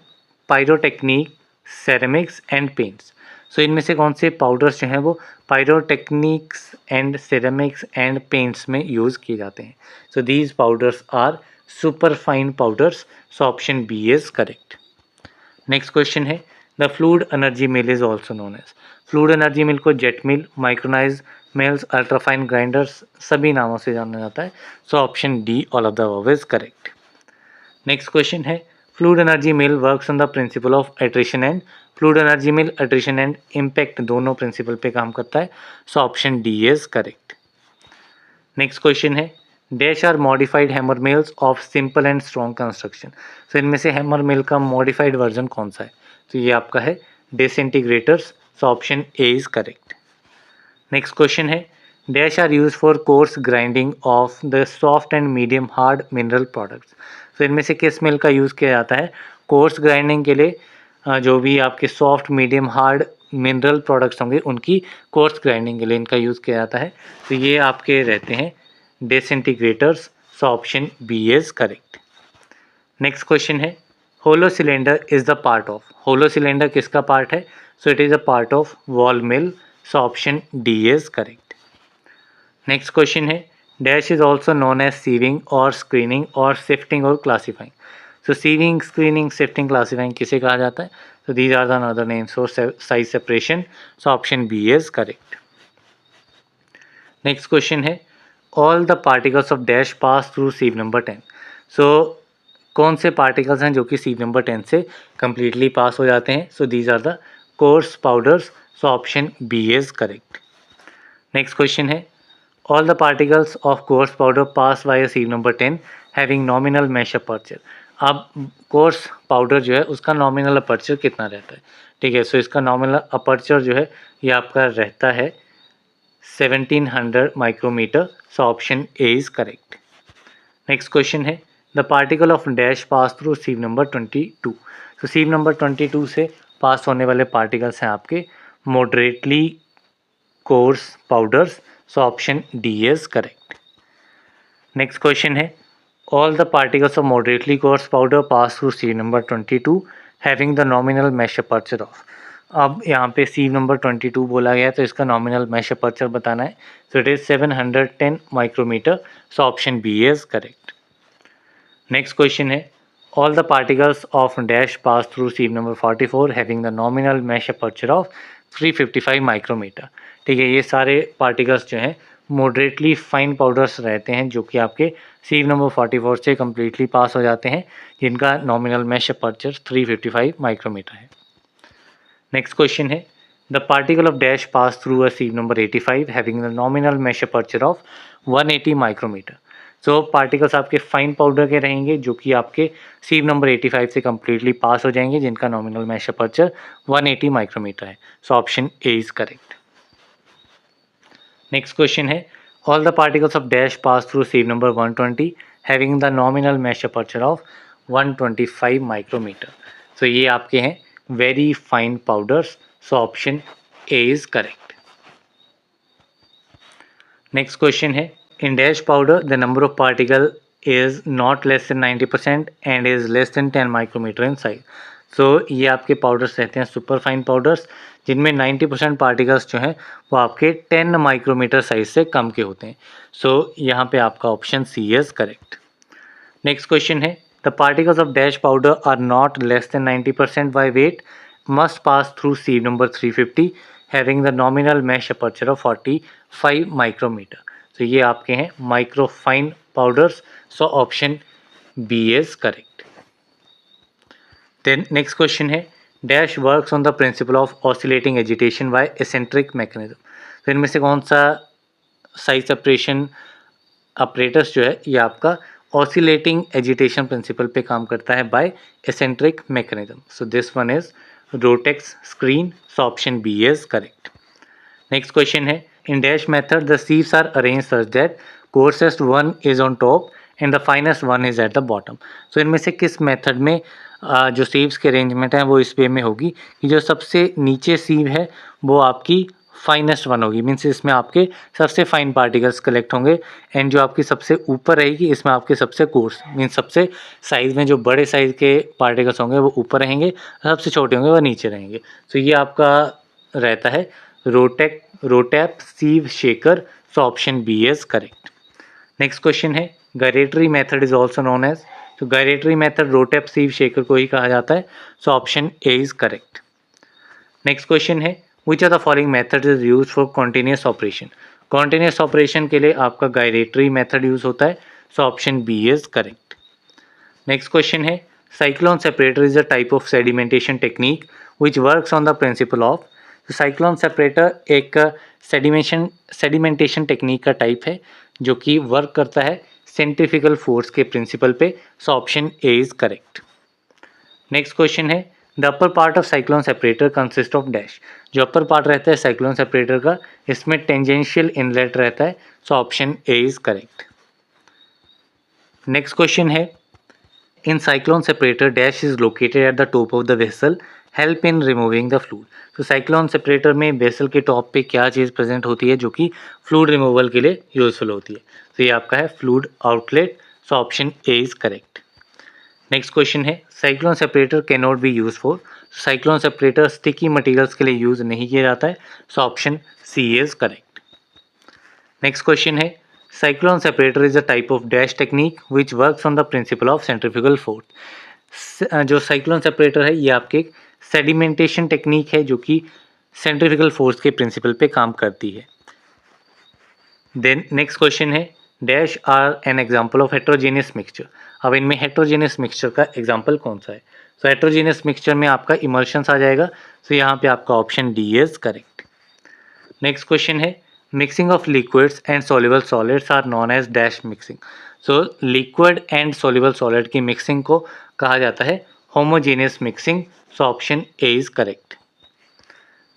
pyrotechnic ceramics and paints. So इनमें से कौन से पाउडर्स जो हैं वो pyrotechnics and ceramics and paints में यूज़ किए जाते हैं? सो these powders are super fine powders. So option B is correct. Next question है, the fluid energy mill is also known as. Fluid energy mill को jet mill, micronise mills, ultrafine grinders सभी नामों से जाना जाता है। So option D all of the above is correct. Next question है, fluid energy mill works on the principle of attrition and. Fluid energy mill attrition and impact दोनों प्रिंसिपल पे काम करता है। So option D is correct. Next question है, dash are modified hammer mills of simple and strong construction. तो इनमें से हैमर मिल का मॉडिफाइड वर्जन कौन सा है? तो ये आपका है disintegrators. So option A is correct. Next question है, dash are use for coarse grinding of the soft and medium hard mineral products. तो इनमें से किस मिल का यूज़ किया जाता है कोर्स ग्राइंडिंग के लिए? जो भी आपके soft medium hard mineral products होंगे उनकी कोर्स ग्राइंडिंग के लिए इनका यूज़ किया जाता है। तो ये आपके रहते हैं disintegrators. So option B is correct. Next question है, hollow cylinder is the part of. Hollow cylinder किसका पार्ट है? So it is a part of ball mill. So option D is correct. Next question है, dash is also known as sieving और स्क्रीनिंग और सिफ्टिंग और classifying. So sieving, screening, sifting, classifying किसे कहा जाता है? तो these are the other names for size separation. So option B is correct. Next question है, all the particles of dash pass through sieve number 10। सो कौन से पार्टिकल्स हैं जो कि सीव नंबर 10 से कम्प्लीटली पास हो जाते हैं? सो these are the coarse powders. So option B is correct. Next question है, all the particles of coarse powder pass by a sieve number 10 having nominal mesh aperture। अब कोर्स पाउडर जो है उसका नॉमिनल अपर्चर कितना रहता है? ठीक है, सो इसका नॉमिनल अपर्चर जो है ये आपका रहता है 1700 micrometre. So option A is correct. Next question है, the particle of dash pass through sieve number 22। तो सीव नंबर 22 से पास होने वाले पार्टिकल्स हैं आपके moderately coarse powders. So option D is correct. Next question है all the particles of moderately coarse powder pass through sieve number 22 having the nominal mesh aperture of. अब यहाँ पे सीव नंबर 22 बोला गया है तो इसका नॉमिनल मैश अपर्चर बताना है। So it is 710 micrometer. So option B is correct. Next question है all the particles of dash pass through sieve number 44 having the nominal mesh aperture of 355 micrometer. ठीक है, ये सारे पार्टिकल्स जो हैं मॉडरेटली फाइन पाउडर्स रहते हैं जो कि आपके सीव नंबर 44 से कम्प्लीटली पास हो जाते हैं, जिनका नॉमिनल मैश अपर्चर 355 माइक्रोमीटर है। नेक्स्ट क्वेश्चन है the particle of dash pass through a sieve number 85 having the nominal mesh aperture of 180 micrometre. So particles आपके फाइन पाउडर के रहेंगे जो कि आपके सीव नंबर 85 से कम्प्लीटली पास हो जाएंगे, जिनका नॉमिनल मैश अपर्चर 180 माइक्रोमीटर है। So option A is correct. Next question है all the particles of dash pass through sieve number 120 having the nominal mesh aperture of 125 micrometre. So ये आपके हैं very fine powders. So option A is correct. Next question है in dash powder the number of particle is not less than 90% and is less than 10 micrometer in size। सो ये आपके पाउडर्स रहते हैं सुपर फाइन पाउडर्स, जिनमें 90% पार्टिकल्स जो हैं वो आपके 10 माइक्रोमीटर साइज से कम के होते हैं। सो यहाँ पे आपका option C is correct. Next question है the particles of dash powder are not less than 90% by weight must pass through sieve number 350 having the nominal mesh aperture of 45 micrometre. तो ये आपके हैं microfine powders. So option B is correct. Then next question है dash works on the principle of oscillating agitation by eccentric mechanism. तो इनमें से कौन सा साइज सेपरेशन ऑपरेटर्स जो है ये आपका ऑसिलेटिंग एजिटेशन प्रिंसिपल पे काम करता है by eccentric mechanism. So this one is Rotex screen. So option B is correct. Next question है in dash method the sieves are arranged such that coarsest one is on top and the finest one is at the bottom। so इनमें से किस मेथड में जो सीव्स के अरेंजमेंट है वो इस वे में होगी कि जो सबसे नीचे सीव है वो आपकी फाइनेस्ट वन होगी, मीन्स इसमें आपके सबसे फाइन पार्टिकल्स कलेक्ट होंगे, एंड जो आपकी सबसे ऊपर रहेगी इसमें आपके सबसे कोर्स मीन्स सबसे साइज़ में जो बड़े साइज़ के पार्टिकल्स होंगे वो ऊपर रहेंगे, सबसे छोटे होंगे वो नीचे रहेंगे। तो ये आपका रहता है Rotap sieve shaker. So option B is correct. Next question है gyratory method is also known as. तो gyratory method Rotap sieve shaker को ही कहा जाता है। So option A is correct. Next question है which are the following method is use for continuous operation. Continuous operation के लिए आपका गायरेटरी मेथड यूज होता है। So option B is correct. Next question है cyclone separator is a type of sedimentation technique which works on the principle of. तो साइक्लोन सेपरेटर एक सेडिमेंटेशन टेक्निक का टाइप है जो कि वर्क करता है सेंट्रीफ्यूगल फोर्स के प्रिंसिपल पे। So option A is correct. Next question है the upper part of cyclone separator consist of dash. जो अपर पार्ट रहता है साइक्लोन सेपरेटर का इसमें टेंजेंशियल इनलेट रहता है। So option A is correct. Next question है in cyclone separator dash is located at the top of the vessel help in removing the fluid. तो साइक्लोन सेपरेटर में वेसल के टॉप पे क्या चीज़ प्रेजेंट होती है जो कि फ्लूड रिमूवल के लिए यूजफुल होती है। तो ये आपका है fluid outlet. So option A is correct. Next question है cyclone separator can not be use for. Cyclone separator sticky materials के लिए यूज नहीं किया जाता है। So option C is correct. Next question है cyclone separator is a type of dash technique which works on the principle of centrifugal force. जो साइक्लोन सेपरेटर है ये आपके सेडिमेंटेशन टेक्निक है जो कि सेंट्रीफ्यूगल फोर्स के प्रिंसिपल पे काम करती है। देन नेक्स्ट क्वेश्चन है dash are an example of heterogeneous mixture. अब इनमें हेट्रोजेनियस मिक्सचर का एग्जांपल कौन सा है। सो हेट्रोजेनियस मिक्सचर में आपका इमल्शंस आ जाएगा। सो यहाँ पे आपका option D is correct. Next question है mixing of liquids and soluble solids are known as dash mixing. So liquid and soluble solid की मिक्सिंग को कहा जाता है homogeneous mixing. So option A is correct.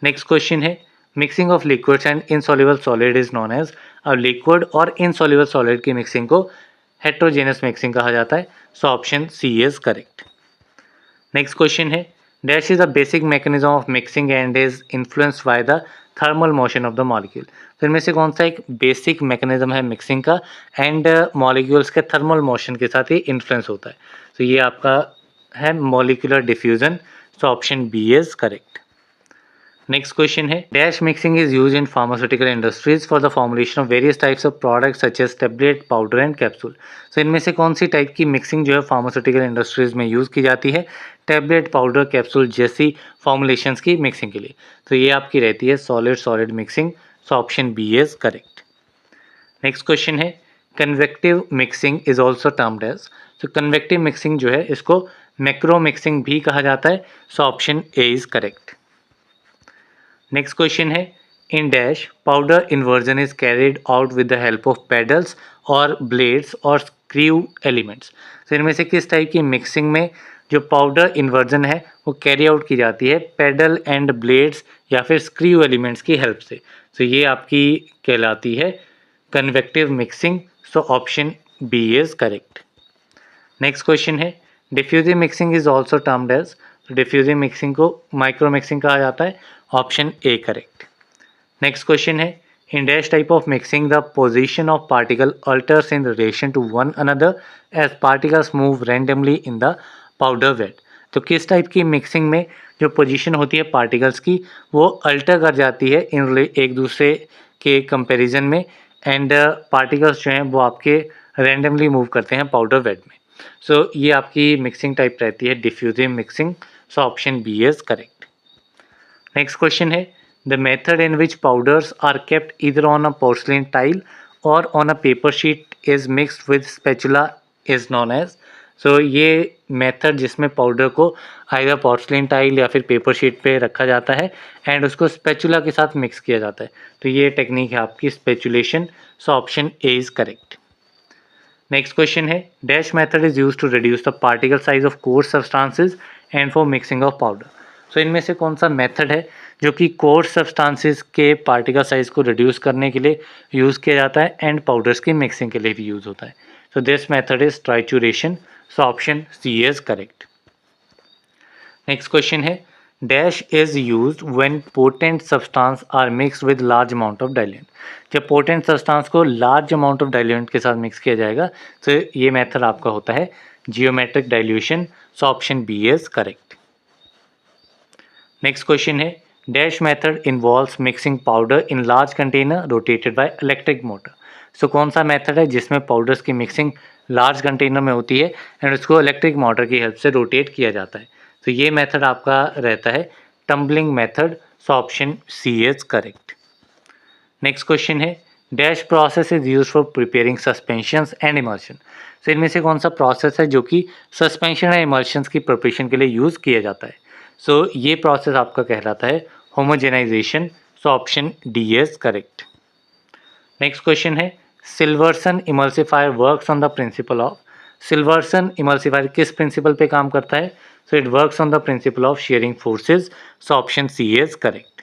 Next question है mixing of liquids and insoluble solid is known as. अब लिक्विड और इनसॉल्युबल सॉलिड की मिक्सिंग को हेट्रोजेनियस मिक्सिंग कहा जाता है। So option C is correct. Next question है dash is the basic mechanism of mixing and is influenced by the thermal motion of the molecule. तो इनमें से कौन सा एक बेसिक मैकेनिज्म है मिक्सिंग का एंड मॉलिक्यूल्स के थर्मल मोशन के साथ ये इन्फ्लुएंस होता है। तो ये आपका है molecular diffusion. So option B is correct. Next question है dash mixing is use in pharmaceutical industries for the formulation of various types of products such as tablet, powder and capsule. तो इनमें से कौन सी टाइप की मिक्सिंग जो है फार्मास्यूटिकल इंडस्ट्रीज में यूज़ की जाती है टैबलेट, पाउडर, कैप्सूल जैसी फॉर्मुलेशंस की मिक्सिंग के लिए? तो ये आपकी रहती है solid solid mixing. So option B is correct. Next question है convective mixing is also termed as. तो कन्वेक्टिव मिक्सिंग जो है इसको मैक्रो मिक्सिंग भी कहा जाता है। So option A is correct. Next question है in dash powder inversion is carried out with the help of paddles और ब्लेड्स और स्क्रू एलिमेंट्स। तो इनमें से किस टाइप की मिक्सिंग में जो पाउडर इन्वर्जन है वो कैरी आउट की जाती है पेडल एंड ब्लेड्स या फिर स्क्रू एलिमेंट्स की हेल्प से? तो ये आपकी कहलाती है convective mixing. So option B is correct. Next question है diffusive mixing is also termed as. Diffusive mixing को माइक्रो मिक्सिंग कहा जाता है। Option A correct. Next question है in dash type of mixing the position of particle alters in relation to one another as particles move randomly in the powder bed. तो किस टाइप की मिक्सिंग में जो पोजीशन होती है पार्टिकल्स की वो अल्टर कर जाती है इन एक दूसरे के कंपैरिजन में एंड पार्टिकल्स जो हैं वो आपके रैंडमली मूव करते हैं पाउडर बेड में? सो ये आपकी मिक्सिंग टाइप रहती है diffusive mixing. So option B is correct. Next question है the method in which powders are kept either on a porcelain tile और on a paper sheet is mixed with spatula is known as. So ये मेथड जिसमें पाउडर को आइदर पोर्सलिन टाइल या फिर पेपर शीट पे रखा जाता है एंड उसको स्पैचुला के साथ मिक्स किया जाता है, तो ये टेक्निक है आपकी spatulation. So option A is correct. Next question है dash method is use to reduce the particle size of coarse substances and for mixing of powder. So इनमें से कौन सा मेथड है जो कि कोर्स सब्सटेंसेस के पार्टिकल साइज को रिड्यूस करने के लिए यूज़ किया जाता है एंड पाउडर्स की मिक्सिंग के लिए भी यूज़ होता है? So this method is trituration. So option C is correct. Next question है dash is used when potent substance are mix with large amount of diluent. जब पोटेंट सब्सटेंस को लार्ज अमाउंट ऑफ डाइल्यूएंट के साथ मिक्स किया जाएगा तो ये मेथड आपका होता है geometric dilution. So option B is correct. Next question है dash method involves mixing powder in large container rotated by electric motor. So कौन सा मेथड है जिसमें पाउडर्स की मिक्सिंग लार्ज कंटेनर में होती है एंड उसको इलेक्ट्रिक मोटर की हेल्प से रोटेट किया जाता है? तो ये मेथड आपका रहता है tumbling method. So option C is correct. Next question है dash process is use for preparing suspensions and emulsion. तो इनमें से कौन सा प्रोसेस है जो कि सस्पेंशन या इमल्शंस की प्रिपरेशन के लिए यूज़ किया जाता है? सो ये प्रोसेस आपका कहलाता है homogenization. So option D is correct. Next question है Silverson emulsifier works on the principle of. Silverson emulsifier किस प्रिंसिपल पे काम करता है? So it works on the principle of shearing forces. So option C is correct.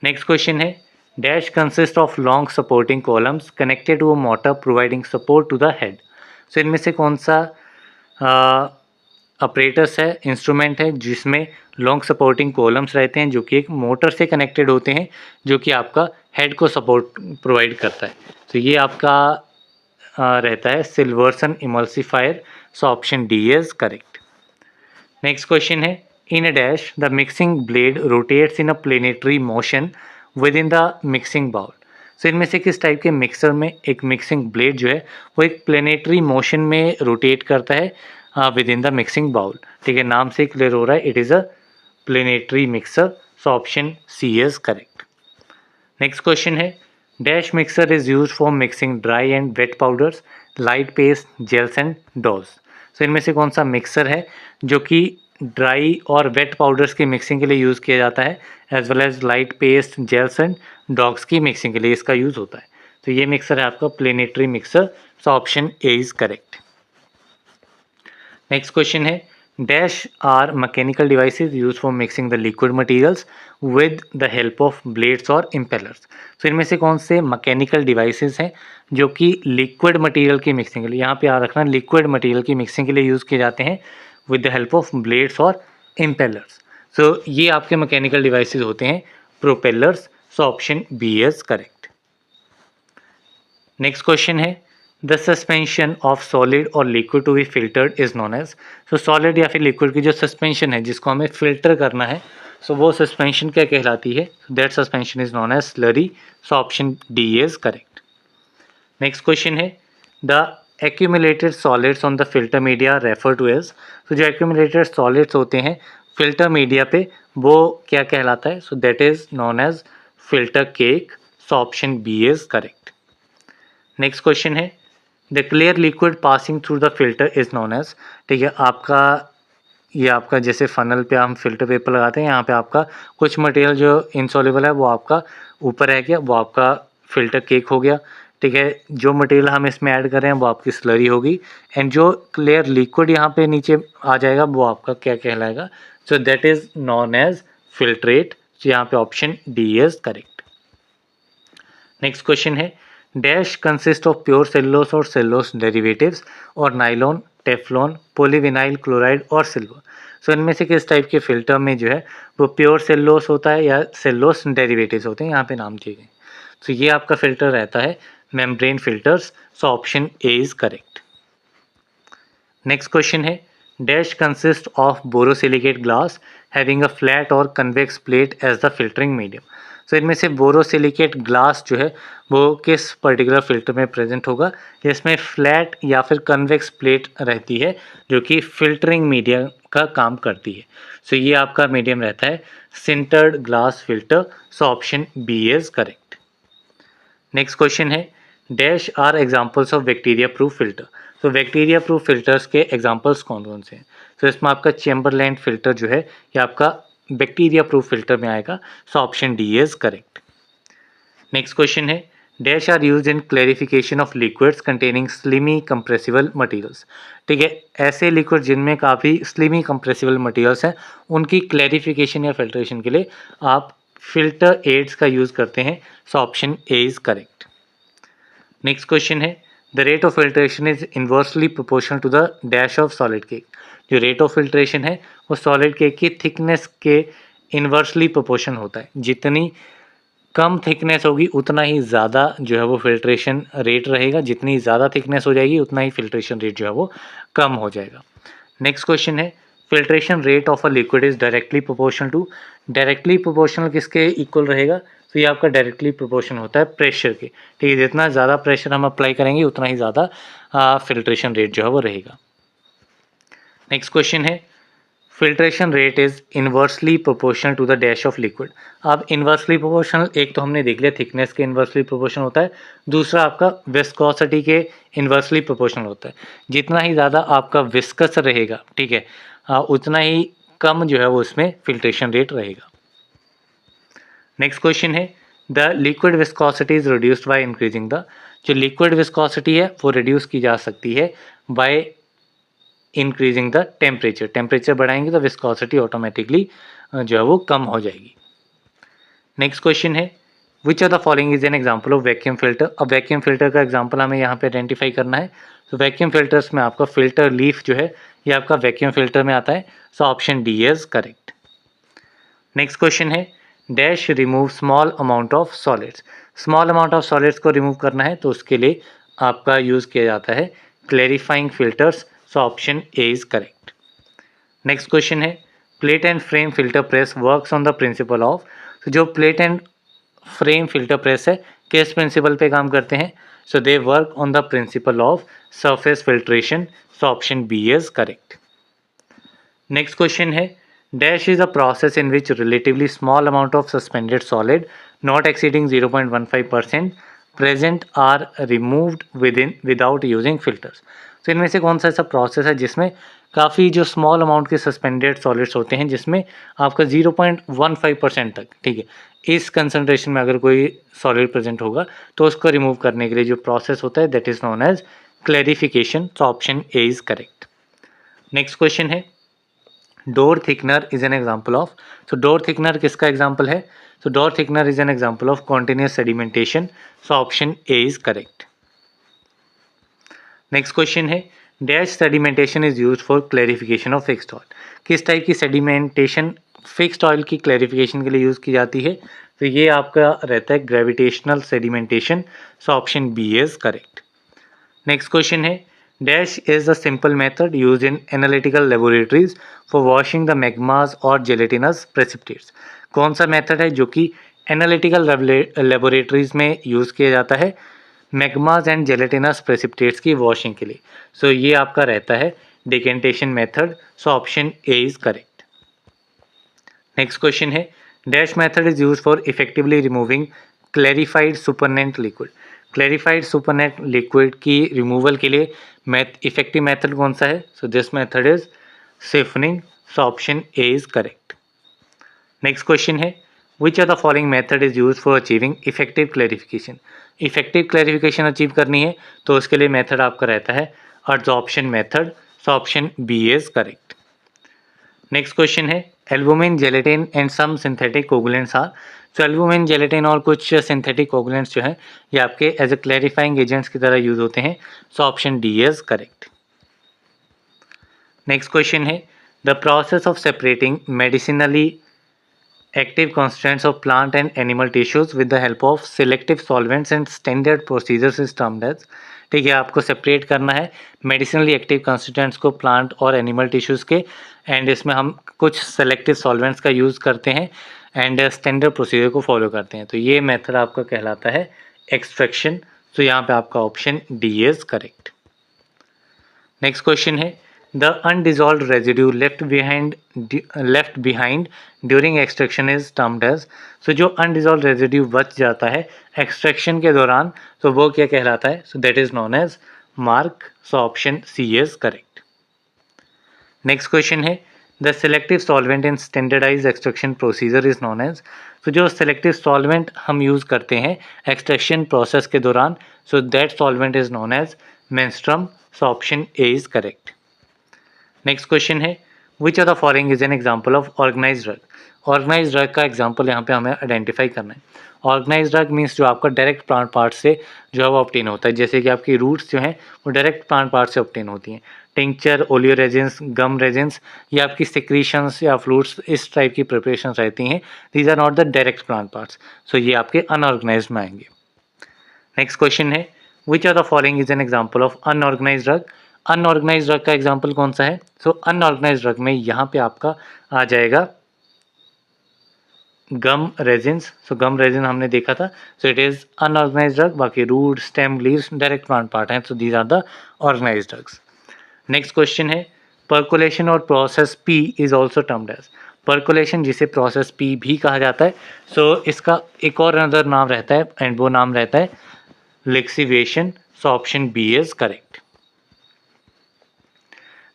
Next question है dash consist of long supporting columns connected to a motor providing support to the head. So इनमें से कौन सा ऑपरेटर्स है इंस्ट्रूमेंट है जिसमें लॉन्ग सपोर्टिंग कॉलम्स रहते हैं जो कि एक मोटर से कनेक्टेड होते हैं जो कि आपका हेड को सपोर्ट प्रोवाइड करता है? तो ये आपका रहता है Silverson emulsifier. So option D is correct. Next question है in a dash the mixing blade rotates in a planetary motion within the mixing bowl. So इनमें से किस टाइप के मिक्सर में एक मिक्सिंग ब्लेड जो है वो एक प्लेनेटरी मोशन में रोटेट करता है within the mixing bowl? ठीक है, नाम से क्लियर हो रहा है it is a planetary mixer. So option C is correct. Next question है dash mixer is use for mixing dry and wet powders light paste gels and doughs. So इनमें से कौन सा मिक्सर है जो कि ड्राई और वेट पाउडर्स की मिक्सिंग के लिए यूज़ किया जाता है as well as light paste gels and dogs की मिक्सिंग के लिए इसका यूज़ होता है? तो ये मिक्सर है आपका planetary mixer. So option A is correct. Next question है dash are mechanical devices use for mixing the liquid materials with the help of blades और इम्पेलर्स। तो इनमें से कौन से मैकेनिकल डिवाइसेस हैं जो कि लिक्विड मटेरियल की मिक्सिंग के लिए, यहाँ पे याद रखना लिक्विड मटेरियल की मिक्सिंग के लिए यूज़ किए जाते हैं with the help of blades और इम्पेलर्स? सो ये आपके मैकेनिकल डिवाइसेस होते हैं propellers so option B is correct. Next question है द सस्पेंशन ऑफ सॉलिड और liquid to be filtered is known as. So solid या फिर लिक्विड की जो सस्पेंशन है जिसको हमें फिल्टर करना है, सो वो सस्पेंशन क्या कहलाती है? That suspension is known as slurry. So option D is correct. Next question है the accumulated solids on the filter media refer to as. तो जो एक्यूमुलेटेड सॉलिड्स होते हैं फिल्टर मीडिया पे वो क्या कहलाता है? So that is known as filter cake. So option B is correct. Next question है the clear liquid passing through the filter is known as. ठीक है, आपका जैसे फनल पे हम फिल्टर पेपर लगाते हैं, यहाँ पे आपका कुछ मटेरियल जो इनसॉल्युबल है वो आपका ऊपर रह गया, वो आपका फिल्टर केक हो गया। ठीक है, जो मटेरियल हम इसमें ऐड कर रहे हैं वो आपकी स्लरी होगी, एंड जो क्लियर लिक्विड यहाँ पे नीचे आ जाएगा वो आपका क्या कहलाएगा? So that is known as filtrate. तो यहाँ पे option D is correct. Next question है dash consist of pure cellulose और सेलुलोस डेरिवेटिव्स और नाइलॉन, टेफ्लॉन, पॉलीविनाइल क्लोराइड और सिल्वर। सो इनमें से किस टाइप के फिल्टर में जो है वो प्योर सेलुलोस होता है या सेलुलोस डेरिवेटिव्स होते हैं? यहाँ पे नाम दिए गए। तो ये आपका फिल्टर रहता है membrane filters. So option A is correct. Next question है dash consist of borosilicate glass having a flat और convex plate as the filtering medium. So इनमें से बोरोसिलिकेट ग्लास जो है वो किस पर्टिकुलर फिल्टर में प्रेजेंट होगा जिसमें फ्लैट या फिर कन्वेक्स प्लेट रहती है जो कि फिल्टरिंग मीडियम का काम करती है? सो ये आपका मीडियम रहता है sintered glass filter. So option B is correct. Next question है dash are examples of bacteria proof filter. तो बैक्टीरिया प्रूफ फिल्टर्स के एग्जाम्पल्स कौन कौन से हैं? तो इसमें आपका चेम्बरलैंड फिल्टर जो है ये आपका बैक्टीरिया प्रूफ फिल्टर में आएगा। So option D is correct. Next question है dash are use in clarification of liquids containing slimy compressible materials. ठीक है, ऐसे लिक्विड जिनमें काफ़ी स्लिमी कंप्रेसिबल मटेरियल्स हैं उनकी क्लैरिफिकेशन या फिल्ट्रेशन के लिए आप फिल्टर एड्स का यूज़ करते हैं। So option A is correct. Next question है the rate of filtration is inversely proportional to the dash of solid cake. जो रेट ऑफ फिल्ट्रेशन है वो सॉलिड केक की थिकनेस के इन्वर्सली प्रोपोर्शन होता है। जितनी कम थिकनेस होगी उतना ही ज़्यादा जो है वो फिल्ट्रेशन रेट रहेगा, जितनी ज़्यादा थिकनेस हो जाएगी उतना ही फिल्ट्रेशन रेट जो है वो कम हो जाएगा। नेक्स्ट क्वेश्चन है filtration rate of a liquid is directly proportional to. Directly proportional किसके इक्वल रहेगा? तो ये आपका डायरेक्टली प्रोपोर्शन होता है प्रेशर के। ठीक है, जितना ज़्यादा प्रेशर हम अप्लाई करेंगे उतना ही ज़्यादा फिल्ट्रेशन रेट जो है वो रहेगा। नेक्स्ट क्वेश्चन है filtration rate is inversely proportional to the dash of liquid. अब इन्वर्सली प्रोपोर्शनल एक तो हमने देख लिया थिकनेस के इन्वर्सली प्रोपोर्शनल होता है, दूसरा आपका विस्कोसिटी के इन्वर्सली प्रोपोर्शनल होता है। जितना ही ज़्यादा आपका विस्कस रहेगा, ठीक है, उतना ही कम जो है वो उसमें फिल्ट्रेशन रेट रहेगा। नेक्स्ट क्वेश्चन है the liquid viscosity is reduced by increasing the. जो लिक्विड विस्कोसिटी है वो रिड्यूस की जा सकती है by increasing the temperature. Temperature बढ़ाएंगे तो विस्कोसिटी ऑटोमेटिकली जो है वो कम हो जाएगी। नेक्स्ट क्वेश्चन है which are the following is an example of vacuum filter. अब वैक्यूम फिल्टर का एग्जाम्पल हमें यहाँ पे आइडेंटिफाई करना है। तो वैक्यूम फिल्टर्स में आपका फिल्टर लीफ जो है ये आपका वैक्यूम फिल्टर में आता है। So option D is correct. Next question है dash remove small amount of solids. Small amount of solids को रिमूव करना है तो उसके लिए आपका यूज़ किया जाता है clarifying filters. So option A is correct. Next question है plate and frame filter press works on the principle of. तो जो plate and frame filter press है किस प्रिंसिपल पे काम करते हैं? So they work on the principle of surface filtration. So option B is correct. Next question है dash is a process in which relatively small amount of suspended solid not exceeding 0.15% present are removed without using filters. तो इनमें से कौन सा ऐसा प्रोसेस है जिसमें काफ़ी जो स्मॉल अमाउंट के सस्पेंडेड सॉलिड्स होते हैं जिसमें आपका 0.15% तक, ठीक है, इस कंसनट्रेशन में अगर कोई सॉलिड प्रेजेंट होगा तो उसको रिमूव करने के लिए जो प्रोसेस होता है that is known as clarification. तो option A is correct. Next question है Dorr thickener is an example of. तो डोर थिकनर किसका एग्जाम्पल है? तो Dorr thickener is an example of continuous sedimentation. So option A is correct. Next question है dash sedimentation is used for clarification of fixed oil. किस टाइप की सेडिमेंटेशन फिक्स्ड ऑयल की क्लैरिफिकेशन के लिए यूज़ की जाती है? तो ये आपका रहता है gravitational sedimentation, so option B is correct. Next question है, dash is the simple method use in analytical laboratories for washing the magmas और जेलेटिनस प्रेसिपिटेट्स। कौन सा मेथड है जो कि एनालिटिकल लेबोरेटरीज में यूज़ किया जाता है मैग्मास एंड जेलेटिनस प्रेसिपिटेट्स की वॉशिंग के लिए? सो ये आपका रहता है decantation method, so option A is correct. Next question है, dash method is use for effectively removing clarified supernate liquid. Clarified supernate liquid की रिमूवल के लिए इफेक्टिव मेथड कौन सा है? So this method is siphoning, so option A is correct. Next question है, which are the following method is use for achieving effective clarification. Effective clarification achieve करनी है तो उसके लिए मेथड आपका रहता है adsorption method, so option B is correct. Next question है, albumin, gelatin and some synthetic coagulants are. तो एल्बुमिन, जेलेटिन और कुछ सिंथेटिक कोगुलेंट्स जो हैं ये आपके एज ए क्लैरिफाइंग एजेंट्स की तरह यूज होते हैं, so option D is correct. Next question है, the process of separating medicinally active constituents of plant and animal tissues with the help of selective solvents and standard procedures is termed as। ठीक है, आपको सेपरेट करना है मेडिसिनली एक्टिव कॉन्स्टिट्यूएंट्स को प्लांट और एनिमल टिश्यूज़ के, एंड इसमें हम कुछ सेलेक्टिव सॉल्वेंट्स का यूज़ करते हैं एंड स्टैंडर्ड प्रोसीजर को फॉलो करते हैं। तो ये मेथड आपका कहलाता है एक्सट्रैक्शन, तो यहाँ पे आपका option D is correct. Next question है, the undissolved residue left behind during extraction is termed as. So जो अनडिजॉल्व्ड रेजिड्यू बच जाता है एक्सट्रैक्शन के दौरान तो वो क्या कहलाता है? So that is known as marc, so option C is correct. Next question है, the selective solvent in standardize extraction procedure is known as. तो जो सेलेक्टिव सॉल्वेंट हम यूज़ करते हैं एक्सट्रैक्शन प्रोसेस के दौरान, so that solvent is known as menstruum, so option A is correct. Next question है, which are the following is an example of organize drug. Organize drug का एग्जाम्पल यहाँ पे हमें आइडेंटिफाई करना है। ऑर्गेनाइज ड्रग मीन्स जो आपका डायरेक्ट प्लांट पार्ट से जो है वो ऑब्टेन होता है, जैसे कि आपकी रूट्स जो हैं वो डायरेक्ट प्लांट पार्ट से ऑब्टेन होती हैं। टिंक्चर, ओलियो रेजिन्स, गम रेजिन्स, या आपकी सिक्रीशंस या फ्लूट्स इस टाइप की प्रिपरेशन रहती हैं। These are not the direct plant parts, so ये आपके अनऑर्गेनाइज में आएंगे। नेक्स्ट क्वेश्चन है, which are the following is an example of unorganize drug. Unorganize drug का एग्जाम्पल कौन सा है? सो अनऑर्गेनाइज ड्रग में यहाँ पे आपका आ जाएगा गम रेजिन्स। सो गम रेजिन हमने देखा था, so it is unorganize drug. बाकी root, stem, leaves direct plant part हैं, सो these are the organize drugs. Next question है, percolation or process P is also termed as. Percolation जिसे प्रोसेस पी भी कहा जाता है, सो इसका एक और अनदर नाम रहता है एंड वो नाम रहता है lixiviation, so option B is correct.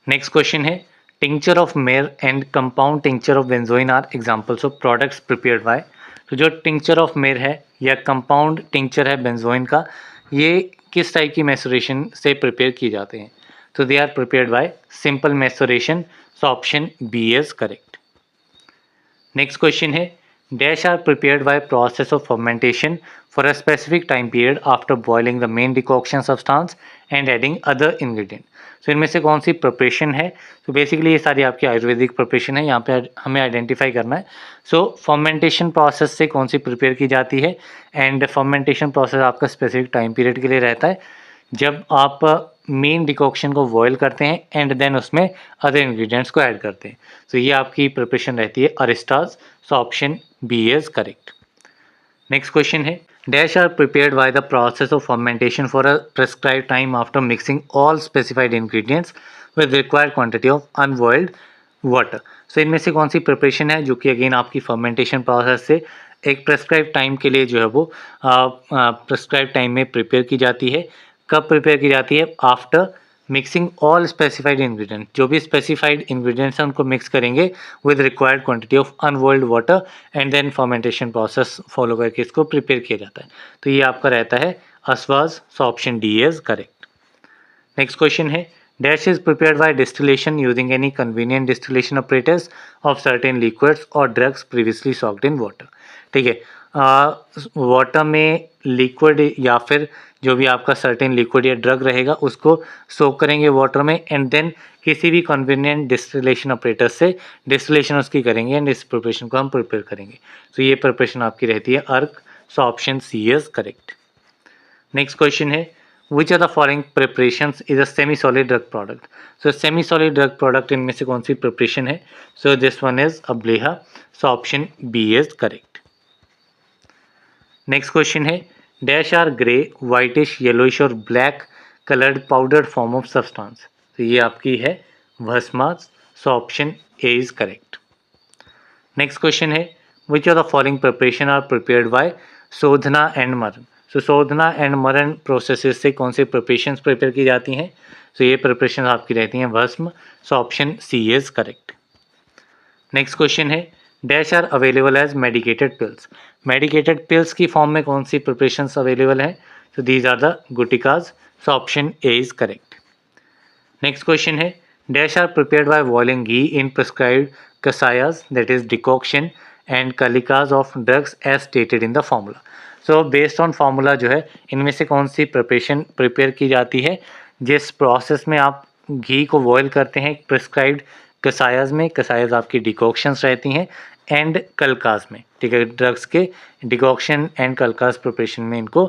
Next question है, tincture of myrrh and compound tincture of benzoin are examples of products prepared by. तो जो टिंक्चर ऑफ मेर है या कंपाउंड टिंक्चर है बेंजोइन का, ये किस टाइप की मैसोरेशन से प्रिपेयर किए जाते हैं? तो they are prepared by simple maceration, so option B is correct. Next question है, dash are prepared by process of fermentation for a specific time period after boiling the main decoction substance and adding other ingredient. तो इनमें से कौन सी प्रिपरेशन है? तो बेसिकली ये सारी आपकी आयुर्वेदिक प्रिपरेशन है, यहाँ पे हमें आइडेंटिफाई करना है। सो फर्मेंटेशन प्रोसेस से कौन सी प्रिपेयर की जाती है, एंड फर्मेंटेशन प्रोसेस आपका स्पेसिफिक टाइम पीरियड के लिए रहता है जब आप मेन डिकॉक्शन को बॉयल करते हैं एंड देन उसमें अदर इंग्रेडिएंट्स को ऐड करते हैं। तो ये आपकी प्रिपरेशन रहती है arishtas, so option B is correct. Next question है, dash are prepared by the process of fermentation for a prescribed time after mixing all specified ingredients with required quantity of unboiled water. So इनमें से कौन सी प्रिपरेशन है जो कि अगेन आपकी फर्मेंटेशन प्रोसेस से एक प्रेस्क्राइब टाइम के लिए जो है वो प्रेस्क्राइब टाइम में प्रिपेयर की जाती है? कब प्रिपेयर की जाती है? After mixing all specified ingredient, जो भी स्पेसिफाइड इंग्रेडिएंट्स हैं उनको मिक्स करेंगे with required quantity of unboiled water and then fermentation process follow करके इसको प्रिपेयर किया जाता है। तो ये आपका रहता है asavas, so option D is correct. Next question है, dash is prepared by distillation using any convenient distillation operators of certain liquids or drugs previously soaked in water. ठीक है, वाटर में लिक्विड या फिर जो भी आपका सर्टेन लिक्विड या ड्रग रहेगा उसको सोक करेंगे वाटर में एंड देन किसी भी कन्वीनियंट डिस्टिलेशन ऑपरेटर से डिस्टिलेशन उसकी करेंगे एंड इस प्रिपरेशन को हम प्रिपेयर करेंगे। तो ये प्रिपरेशन आपकी रहती है arka. So option C is correct. Next question है which are the following preparations is a semi solid drug product. So semi solid drug product इनमें से कौन सी प्रिपरेशन है? So this one is avaleha. So option B is correct. Next question है dash are grey whitish yellowish or black coloured powdered form of substance. तो ये आपकी है bhasmas. So option A is correct. Next question है which are the following preparation are prepared by shodhana and marana. So शोधना and मरण प्रोसेसेस से कौन सी प्रिपरेशंस प्रिपेयर की जाती हैं? तो ये प्रिपरेशन आपकी रहती हैं bhasma. So option C is correct. Next question है dash are available as medicated pills. Medicated pills की फॉर्म में कौन सी प्रिपरेशंस अवेलेबल हैं? तो these are the gutikas. So option A is correct. Next question है dash are prepared by boiling ghee in prescribed kashayas that is decoction and kalkas of drugs as stated in the formula. So based on formula जो है इनमें से कौन सी प्रिपरेशन प्रिपेयर की जाती है जिस प्रोसेस में आप घी को बॉयल करते हैं प्रिस्क्राइब्ड कसायाज में। कसायाज आपकी डिकॉक्शंस रहती हैं एंड कलकाज में, ठीक है, ड्रग्स के डिकॉक्शन एंड कलकाज प्रिपरेशन में इनको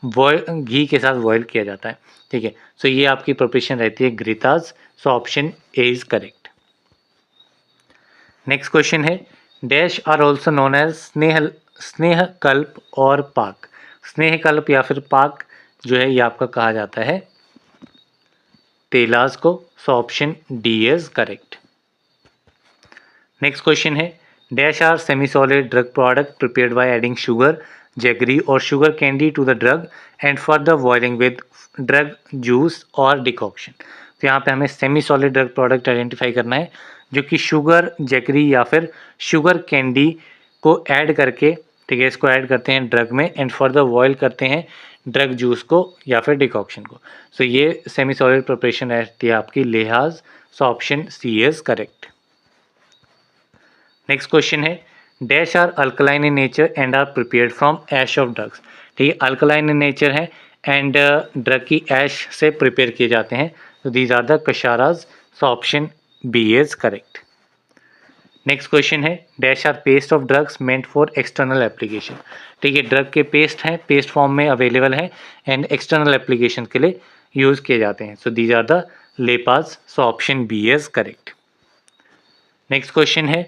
बॉयल घी के साथ बॉयल किया जाता है, ठीक है। सो ये आपकी प्रिपरेशन रहती है ghritas. So option A is correct. Next question है dash are also known as sneha kalpa और पाक। स्नेह कल्प या फिर पाक जो है ये आपका कहा जाता है तेलाज को। So option D is correct. Next question है dash are semi solid drug product prepared by adding sugar jaggery or sugar candy to the drug and further boiling with drug juice or decoction. तो यहाँ पे हमें semi solid drug product identify करना है जो कि शुगर जैगरी या फिर शुगर कैंडी को ऐड करके, ठीक है, इसको ऐड करते हैं ड्रग में एंड फर्दर बॉयल करते हैं ड्रग जूस को या फिर डिकॉक्शन को। सो ये सेमी सॉलिड प्रिपरेशन रहती है आपकी lehyas. So option C is correct. Next question है dash are alkaline in nature and are prepared from ash of drugs. ठीक है, अल्कलाइन इन नेचर है एंड ड्रग की ऐश से प्रिपेयर किए जाते हैं। तो these are the ksharas. So option B is correct. Next question है dash are paste of drugs meant for external application. ठीक है, ड्रग के पेस्ट हैं, पेस्ट फॉर्म में अवेलेबल हैं एंड एक्सटर्नल एप्लीकेशन के लिए यूज़ किए जाते हैं। सो these are the lepas. So option B is correct. Next question है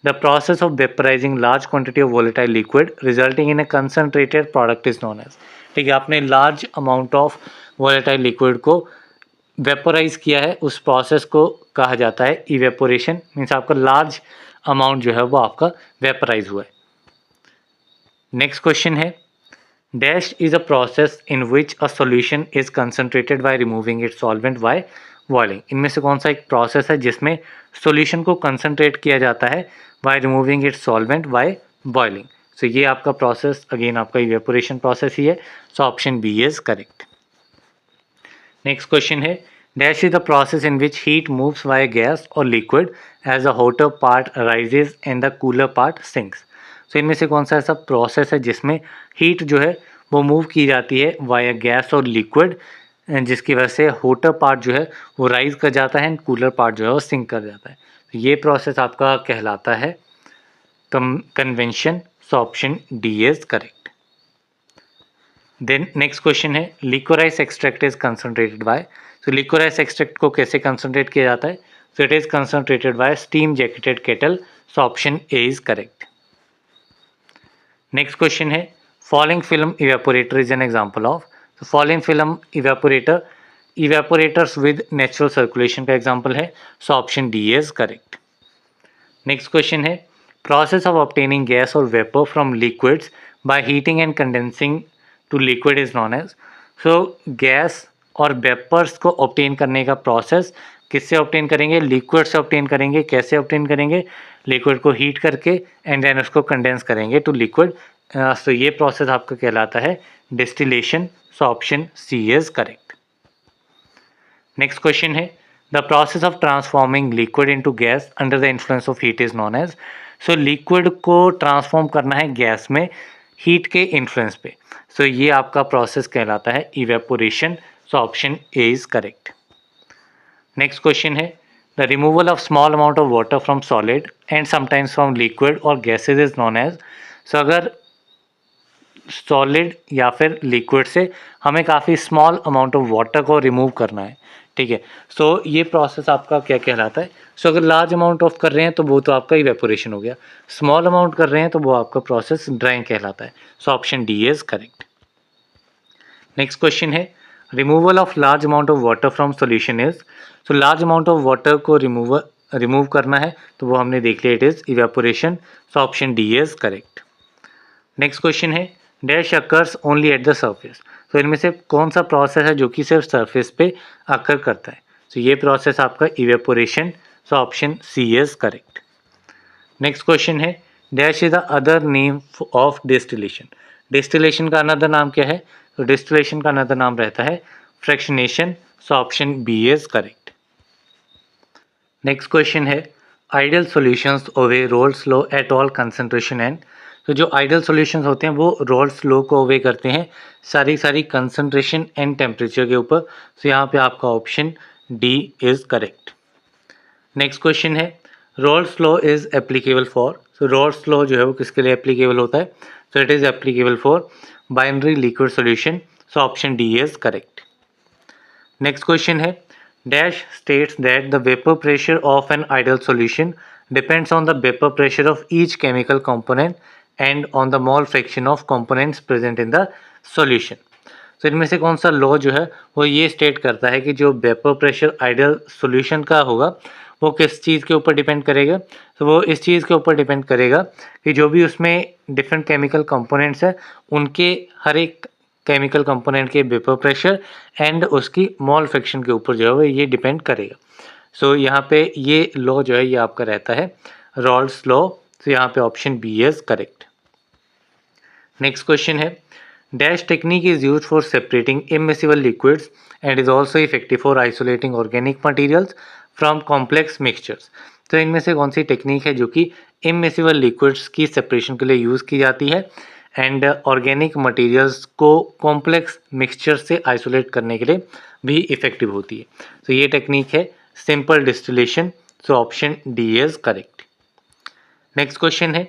the process of vaporizing large quantity of volatile liquid resulting in a concentrated product is known as. ठीक है, आपने large amount of volatile liquid को वेपोराइज किया है, उस प्रोसेस को कहा जाता है इवेपोरेशन। मीन्स आपका लार्ज अमाउंट जो है वो आपका वेपोराइज हुआ है। नेक्स्ट क्वेश्चन है dash is a process in which a solution is concentrated bye removing its solvent by boiling. इनमें से कौन सा एक प्रोसेस है जिसमें सॉल्यूशन को कंसनट्रेट किया जाता है by removing its solvent by boiling. So ये आपका प्रोसेस अगेन आपका इवेपोरेशन प्रोसेस ही है। So option B is correct. Next question है dash is the process in which heat moves by gas or liquid as the hotter part arises and the cooler part sinks. So इनमें से कौन सा ऐसा प्रोसेस है जिसमें हीट जो है वो मूव की जाती है वाया गैस और लिक्विड, जिसकी वजह से हॉटर पार्ट जो है वो राइज कर जाता है एंड कूलर पार्ट जो है वो सिंक कर जाता है। तो ये प्रोसेस आपका कहलाता है convection. So option D is correct. Then next question है liquorice extract is concentrated by. तो लिकोराइस एक्सट्रैक्ट को कैसे कंसनट्रेट किया जाता है? So it is concentrated by steam jacketed kettle. So option A is correct. Next question है falling film evaporator is an example of. तो falling film evaporator evaporators with natural circulation का एग्जांपल है। So option D is correct. Next question है प्रोसेस ऑफ ऑब्टेनिंग गैस और vapour from liquids by heating and condensing to liquid is known as. So gas और वेपर्स को ऑब्टेन करने का प्रोसेस किससे ऑब्टेन करेंगे? लिक्विड से ऑब्टेन करेंगे। कैसे ऑब्टेन करेंगे? लिक्विड को हीट करके एंड देन उसको कंडेंस करेंगे टू लिक्विड। तो ये प्रोसेस आपका कहलाता है distillation. So option C is correct. Next question है the process of transforming liquid into gas under the influence of heat is known as. So liquid को ट्रांसफॉर्म करना है गैस में हीट के इन्फ्लुएंस पे। सो ये आपका प्रोसेस कहलाता है evaporation. So option A is correct. Next question है the removal of small amount of water from solid and sometimes from liquid or gases is known as. So अगर सॉलिड या फिर लिक्विड से हमें काफ़ी स्मॉल अमाउंट ऑफ वाटर को रिमूव करना है, ठीक है, सो ये प्रोसेस आपका क्या कहलाता है। सो अगर लार्ज अमाउंट ऑफ कर रहे हैं तो वो तो आपका इवेपोरेशन हो गया, स्मॉल अमाउंट कर रहे हैं तो वो आपका प्रोसेस ड्राइंग कहलाता है। So option D is correct. Next question है removal of large amount of water from solution is. So large amount of water को रिमूव करना है तो वो हमने देख लिया, it is evaporation. So option D is correct. Next question है dash occurs only at the surface. तो इनमें से कौन सा प्रोसेस है जो कि सिर्फ सरफेस पे अकर करता है। तो ये प्रोसेस आपका evaporation. So option C is correct. Next question है dash is the other name of distillation. Distillation का अनदर नाम क्या है। तो डिस्टिलेशन का अनदर नाम रहता है fractionation. So option B is correct. Next question है ideal solutions obey Raoult's law at all concentration and. तो जो आइडियल सॉल्यूशंस होते हैं वो रोल्स लो को ओवे करते हैं सारी कंसंट्रेशन एंड टेम्परेचर के ऊपर। तो यहाँ पे आपका option D is correct. Next question है Raoult's law is applicable for. तो रोल्स लॉ जो है वो किसके लिए एप्लीकेबल होता है। So it is applicable for binary liquid solution. So option D is correct. Next question है dash states that the vapour pressure of an ideal solution depends on the vapour pressure of each chemical component and on the mole fraction of components present in the solution. तो इनमें से कौन सा लॉ जो है वो ये स्टेट करता है कि जो वेपर प्रेशर आइडियल सॉल्यूशन का होगा वो किस चीज़ के ऊपर डिपेंड करेगा। तो वो इस चीज़ के ऊपर डिपेंड करेगा कि जो भी उसमें डिफरेंट केमिकल कंपोनेंट्स है उनके हर एक केमिकल कंपोनेंट के वेपर प्रेशर एंड उसकी मोल फ्रैक्शन के ऊपर जो है वो ये डिपेंड करेगा। सो यहाँ पे ये लॉ जो है ये आपका रहता है रॉल्स लॉ। तो यहाँ पे option B is correct. Next question है dash technique is use for separating immiscible liquids and is also effective for isolating organic materials from complex mixtures. तो इनमें से कौन सी टेक्निक है जो कि इमिसिबल लिक्विड्स की सेपरेशन के लिए यूज़ की जाती है एंड ऑर्गेनिक मटेरियल्स को कॉम्प्लेक्स मिक्सचर से आइसोलेट करने के लिए भी इफेक्टिव होती है। तो ये टेक्निक है simple distillation. So option D is correct. Next question है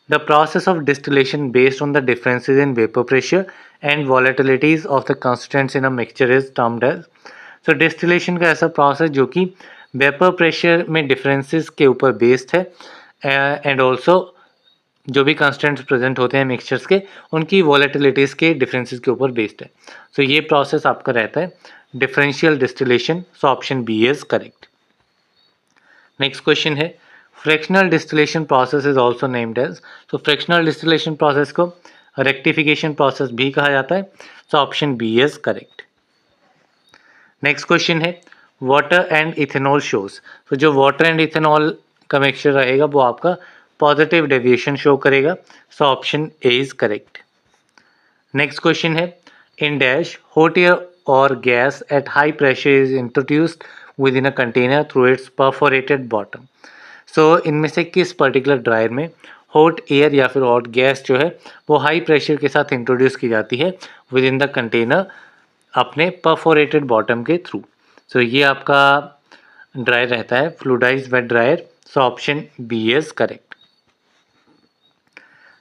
the process of distillation based on the differences in vapour pressure and volatilities of the constituents in a mixture is termed as. So distillation का ऐसा प्रोसेस जो कि वेपर प्रेशर में डिफरेंसेस के ऊपर बेस्ड है एंड ऑल्सो जो भी कंस्टेंट्स प्रेजेंट होते हैं मिक्सचर्स के उनकी वॉलेटिलिटीज़ के डिफरेंसेस के ऊपर बेस्ड है। सो ये प्रोसेस आपका रहता है differential distillation. So option B is correct. Next question है fractional distillation process is also named as. तो फ्रैक्शनल डिस्टिलेशन प्रोसेस को रेक्टिफिकेशन प्रोसेस भी कहा जाता है। So option B is correct. Next question है वाटर एंड इथेनॉल शोज। तो जो वाटर एंड इथेनॉल का मिक्सचर रहेगा वो आपका पॉजिटिव डेविएशन शो करेगा। So option A is correct. Next question है इन डैश हॉट एयर और gas at high pressure is introduced within a container through its perforated bottom. So इनमें से किस पर्टिकुलर ड्रायर में हॉट एयर या फिर हॉट गैस जो है वो हाई प्रेशर के साथ इंट्रोड्यूस की जाती है विद इन द कंटेनर अपने परफोरेटेड बॉटम के थ्रू। सो ये आपका ड्रायर रहता है fluidized wet dryer. So option B is correct.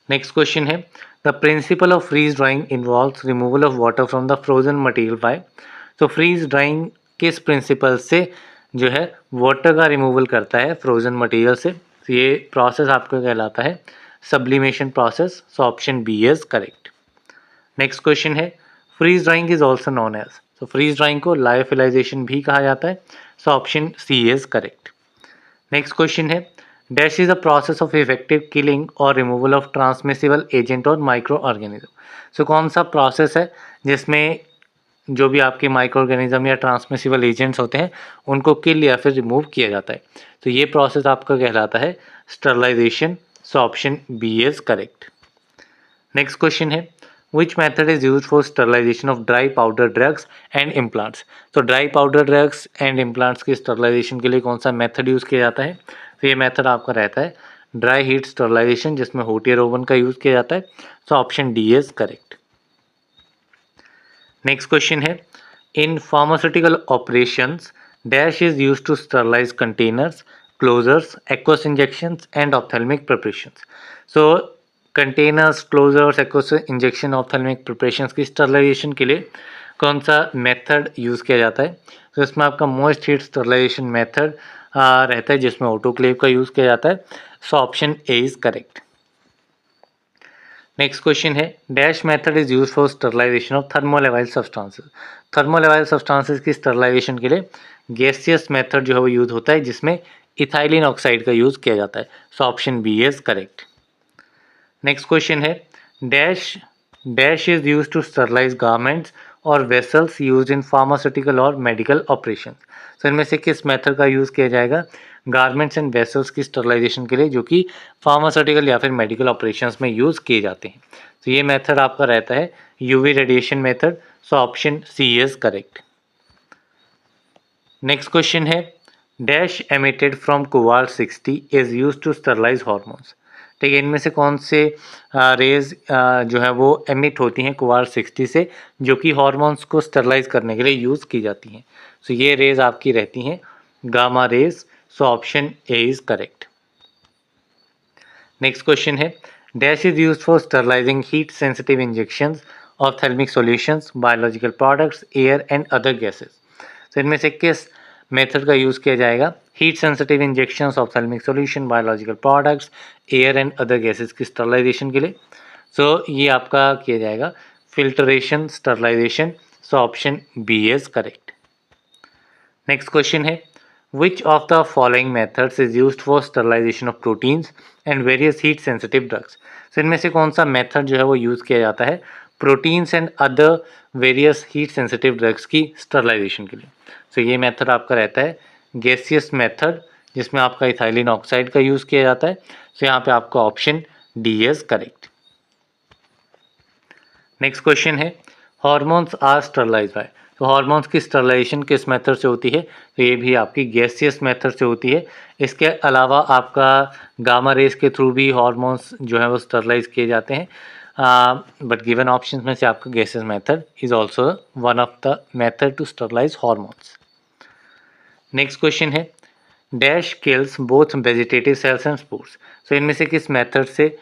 Next question है the principle of freeze drying involves removal of water from the frozen material by. तो फ्रीज ड्राइंग किस प्रिंसिपल से जो है वाटर का रिमूवल करता है फ्रोजन मटेरियल से। तो ये प्रोसेस आपका कहलाता है sublimation process. So option B is correct. Next question है freeze drying is also known as. तो फ्रीज ड्राइंग को लायोफिलाइजेशन भी कहा जाता है। So option C is correct. Next question है dash is a process of effective killing और रिमूवल ऑफ ट्रांसमिसिबल एजेंट और माइक्रो ऑर्गेनिज्म। सो कौन सा प्रोसेस है जिसमें जो भी आपके माइक्रो ऑर्गेनिज्म या ट्रांसमिसिबल एजेंट्स होते हैं उनको किल या फिर रिमूव किया जाता है। तो ये प्रोसेस आपका कहलाता है sterilization. So option B is correct. Next question है which method is use for sterilization of dry powder drugs and implants. तो dry powder drugs and implants की स्टरलाइजेशन के लिए कौन सा मेथड यूज़ किया जाता है। तो ये मेथड आपका रहता है ड्राई हीट स्टरलाइजेशन जिसमें हॉट एयर ओवन का यूज़ किया जाता है। So option D is correct. Next question है, in pharmaceutical operations dash is use to sterilize containers, closures, aqueous injections and ophthalmic preparations. So containers, closures, aqueous injection, ophthalmic preparations की स्टरलाइजेशन के लिए कौन सा मेथड यूज़ किया जाता है? तो इसमें आपका मोइस्ट हीट स्टरलाइजेशन मेथड रहता है जिसमें ऑटोक्लेव का यूज़ किया जाता है। So option A is correct. Next question है, dash method is use for sterilization of thermolabile substances. Thermolabile substances की स्टरलाइजेशन के लिए गैसियस मेथड जो है वो यूज होता है जिसमें इथाइलिन ऑक्साइड का यूज़ किया जाता है। So option B is correct. Next question है, dash is use to sterilize garments और वेसल्स यूज इन फार्मास्यूटिकल और मेडिकल ऑपरेशन। तो इनमें से किस मेथड का यूज़ किया जाएगा गारमेंट्स एंड वेसल्स की स्टरलाइजेशन के लिए जो कि फार्मास्यूटिकल या फिर मेडिकल ऑपरेशंस में यूज़ किए जाते हैं? तो ये मेथड आपका रहता है UV radiation method. So option C is correct. Next question है, dash emitted from cobalt 60 is use to sterilize hormones. ठीक है, इनमें से कौन से रेज जो है वो एमिट होती हैं कोवाल्ट 60 से जो कि हॉर्मोन्स को स्टरलाइज करने के लिए यूज़ की जाती हैं? सो ये रेज आपकी रहती हैं gamma rays. So option A is correct. Next question है, dash is use for sterilizing heat sensitive injections, ophthalmic solutions, biological products, air and other gases. तो इनमें से किस मेथड का यूज़ किया जाएगा heat sensitive injections, ophthalmic solution, biological products, air and other gases की स्टरलाइजेशन के लिए? सो ये आपका किया जाएगा filtration sterilization. So option B is correct. Next question है, which of the following methods is used for sterilization of proteins and various heat sensitive drugs. तो इनमें से कौन सा मेथड जो है वो यूज़ किया जाता है proteins and other various heat sensitive drugs की स्टरलाइजेशन के लिए? तो ये मेथड आपका रहता है गैसियस मेथड जिसमें आपका इथाइलिन ऑक्साइड का यूज़ किया जाता है। तो यहाँ पे आपका option D is correct. Next question है, हॉर्मोन्स आर स्टरलाइज बाय। तो हॉर्मोन्स की स्टरलाइजेशन किस मेथड से होती है? तो ये भी आपकी गैसियस मेथड से होती है। इसके अलावा आपका गामा रेस के थ्रू भी हॉर्मोन्स जो है वो स्टरलाइज किए जाते हैं, बट गिवन ऑप्शंस में से आपका gaseous method is also one of the method to sterilize hormones. Next question है, dash kills both vegetative cells and spores. तो इनमें से किस मेथड से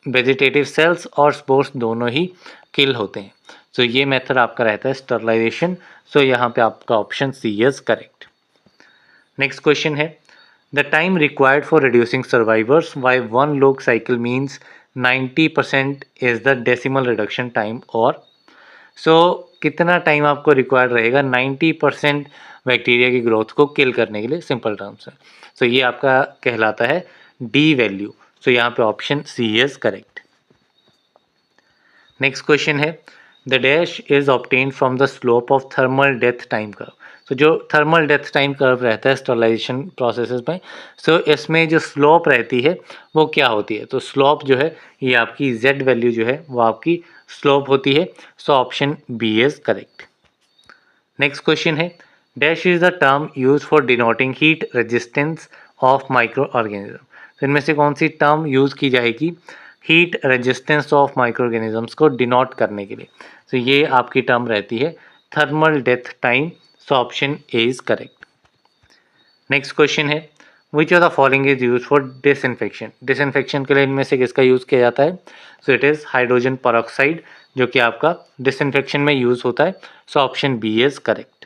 वेजिटेटिव सेल्स और स्पोर्स दोनों ही किल होते हैं? तो ये मेथड आपका रहता है स्टरलाइजेशन। सो यहाँ पे आपका option C is correct. Next question है, the time required for reducing survivors by one log cycle means 90% is the decimal reduction time और। सो कितना टाइम आपको रिक्वायर्ड रहेगा 90% बैक्टीरिया की ग्रोथ को किल करने के लिए सिंपल टर्म्स में? सो ये आपका कहलाता है डी वैल्यू। सो यहाँ पे option C is correct. Next question है, the dash is obtained from the slope of thermal death time curve. तो जो थर्मल डेथ टाइम कर्व रहता है स्टरलाइजेशन प्रोसेसेस में, सो इसमें जो स्लोप रहती है वो क्या होती है? तो स्लोप जो है ये आपकी जेड वैल्यू जो है वो आपकी स्लोप होती है। So option B is correct. Next question है, dash is the term use for denoting heat resistance of microorganism. तो इनमें से कौन सी टर्म यूज़ की जाएगी heat resistance of microorganisms को डिनोट करने के लिए? तो ये आपकी टर्म रहती है thermal death time. So option A is correct. Next question है, which of the following is use for disinfection. Disinfection के लिए इनमें से किसका यूज़ किया जाता है? So it is hydrogen peroxide जो कि आपका डिसइंफेक्शन में यूज़ होता है। So option B is correct.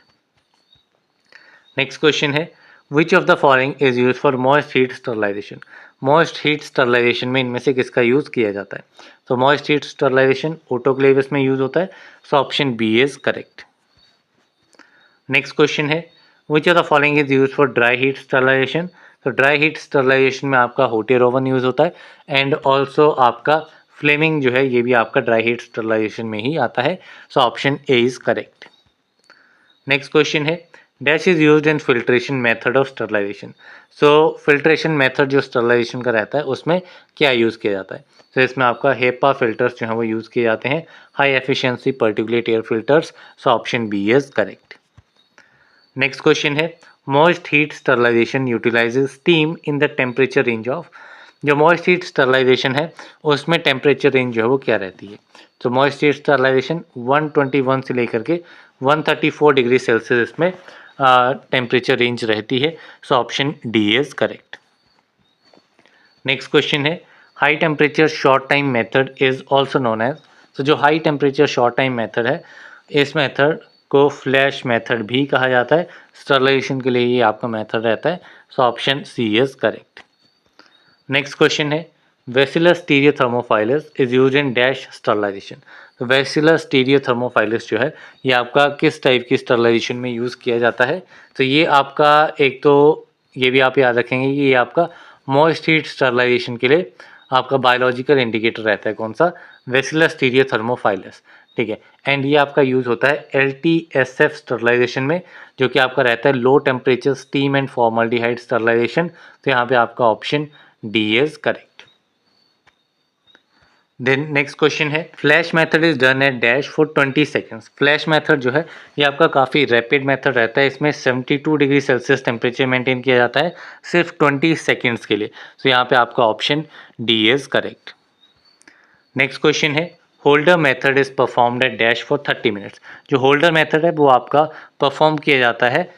Next question है, which of the following is use for moist heat sterilization. Moist heat sterilization में इनमें से किसका यूज़ किया जाता है? तो मॉइस्ट हीट स्टरलाइजेशन ऑटोक्लेव में यूज़ होता है। So option B is correct. Next question है, which of the following is use for dry heat sterilization. तो ड्राई हीट स्टरलाइजेशन में आपका हॉट एयर ओवन यूज़ होता है एंड ऑल्सो आपका फ्लेमिंग जो है ये भी आपका ड्राई हीट स्टरलाइजेशन में ही आता है। So option A is correct. Next question है, dash is used in filtration method of sterilization. So filtration method जो स्टरलाइजेशन का रहता है उसमें क्या यूज़ किया जाता है? तो इसमें आपका हेपा फिल्टर्स जो है वो यूज़ किए जाते हैं, high efficiency particulate air filters. So option B is correct. Next question है, moist heat sterilization utilizes steam in the temperature range of, जो मॉइस्ट हीट स्टरलाइजेशन है उसमें टेम्परेचर रेंज जो है वो क्या रहती है। तो मॉइस्ट हीट स्टरलाइजेशन 121 से लेकर के 134 डिग्री सेल्सियस इसमें टेम्परेचर रेंज रहती है। So option D is correct. Next question है high temperature short time method is also known as, तो जो high temperature short time method है इस मेथड को फ्लैश मेथड भी कहा जाता है। स्टरलाइजेशन के लिए ये आपका मेथड रहता है। So option C is correct. Next question है Bacillus stearothermophilus is use in dash sterilization, तो वेसिलर स्टीरियोथर्मोफाइलस जो है ये आपका किस टाइप की स्टरलाइजेशन में यूज़ किया जाता है। तो ये आपका एक तो ये भी आप याद रखेंगे कि ये आपका मॉइस्ट हीट स्टरलाइजेशन के लिए आपका बायोलॉजिकल इंडिकेटर रहता है कौन सा, वेसिलर स्टीरियोथर्मोफाइलस, ठीक है। एंड ये आपका यूज़ होता है LTSF स्टरलाइजेशन में, जो कि आपका रहता है low temperature steam and formaldehyde sterilization. तो यहाँ पे आपका option D is correct. Then next question है flash method is done at dash for 20 seconds. Flash method जो है ये आपका काफ़ी रैपिड मेथड रहता है, इसमें 72 डिग्री सेल्सियस टेम्परेचर मेंटेन किया जाता है सिर्फ 20 सेकेंड्स के लिए। तो यहाँ पे आपका option D is correct. Next question है holder method is performed at dash for 30 minutes. जो होल्डर मेथड है वो आपका परफॉर्म किया जाता है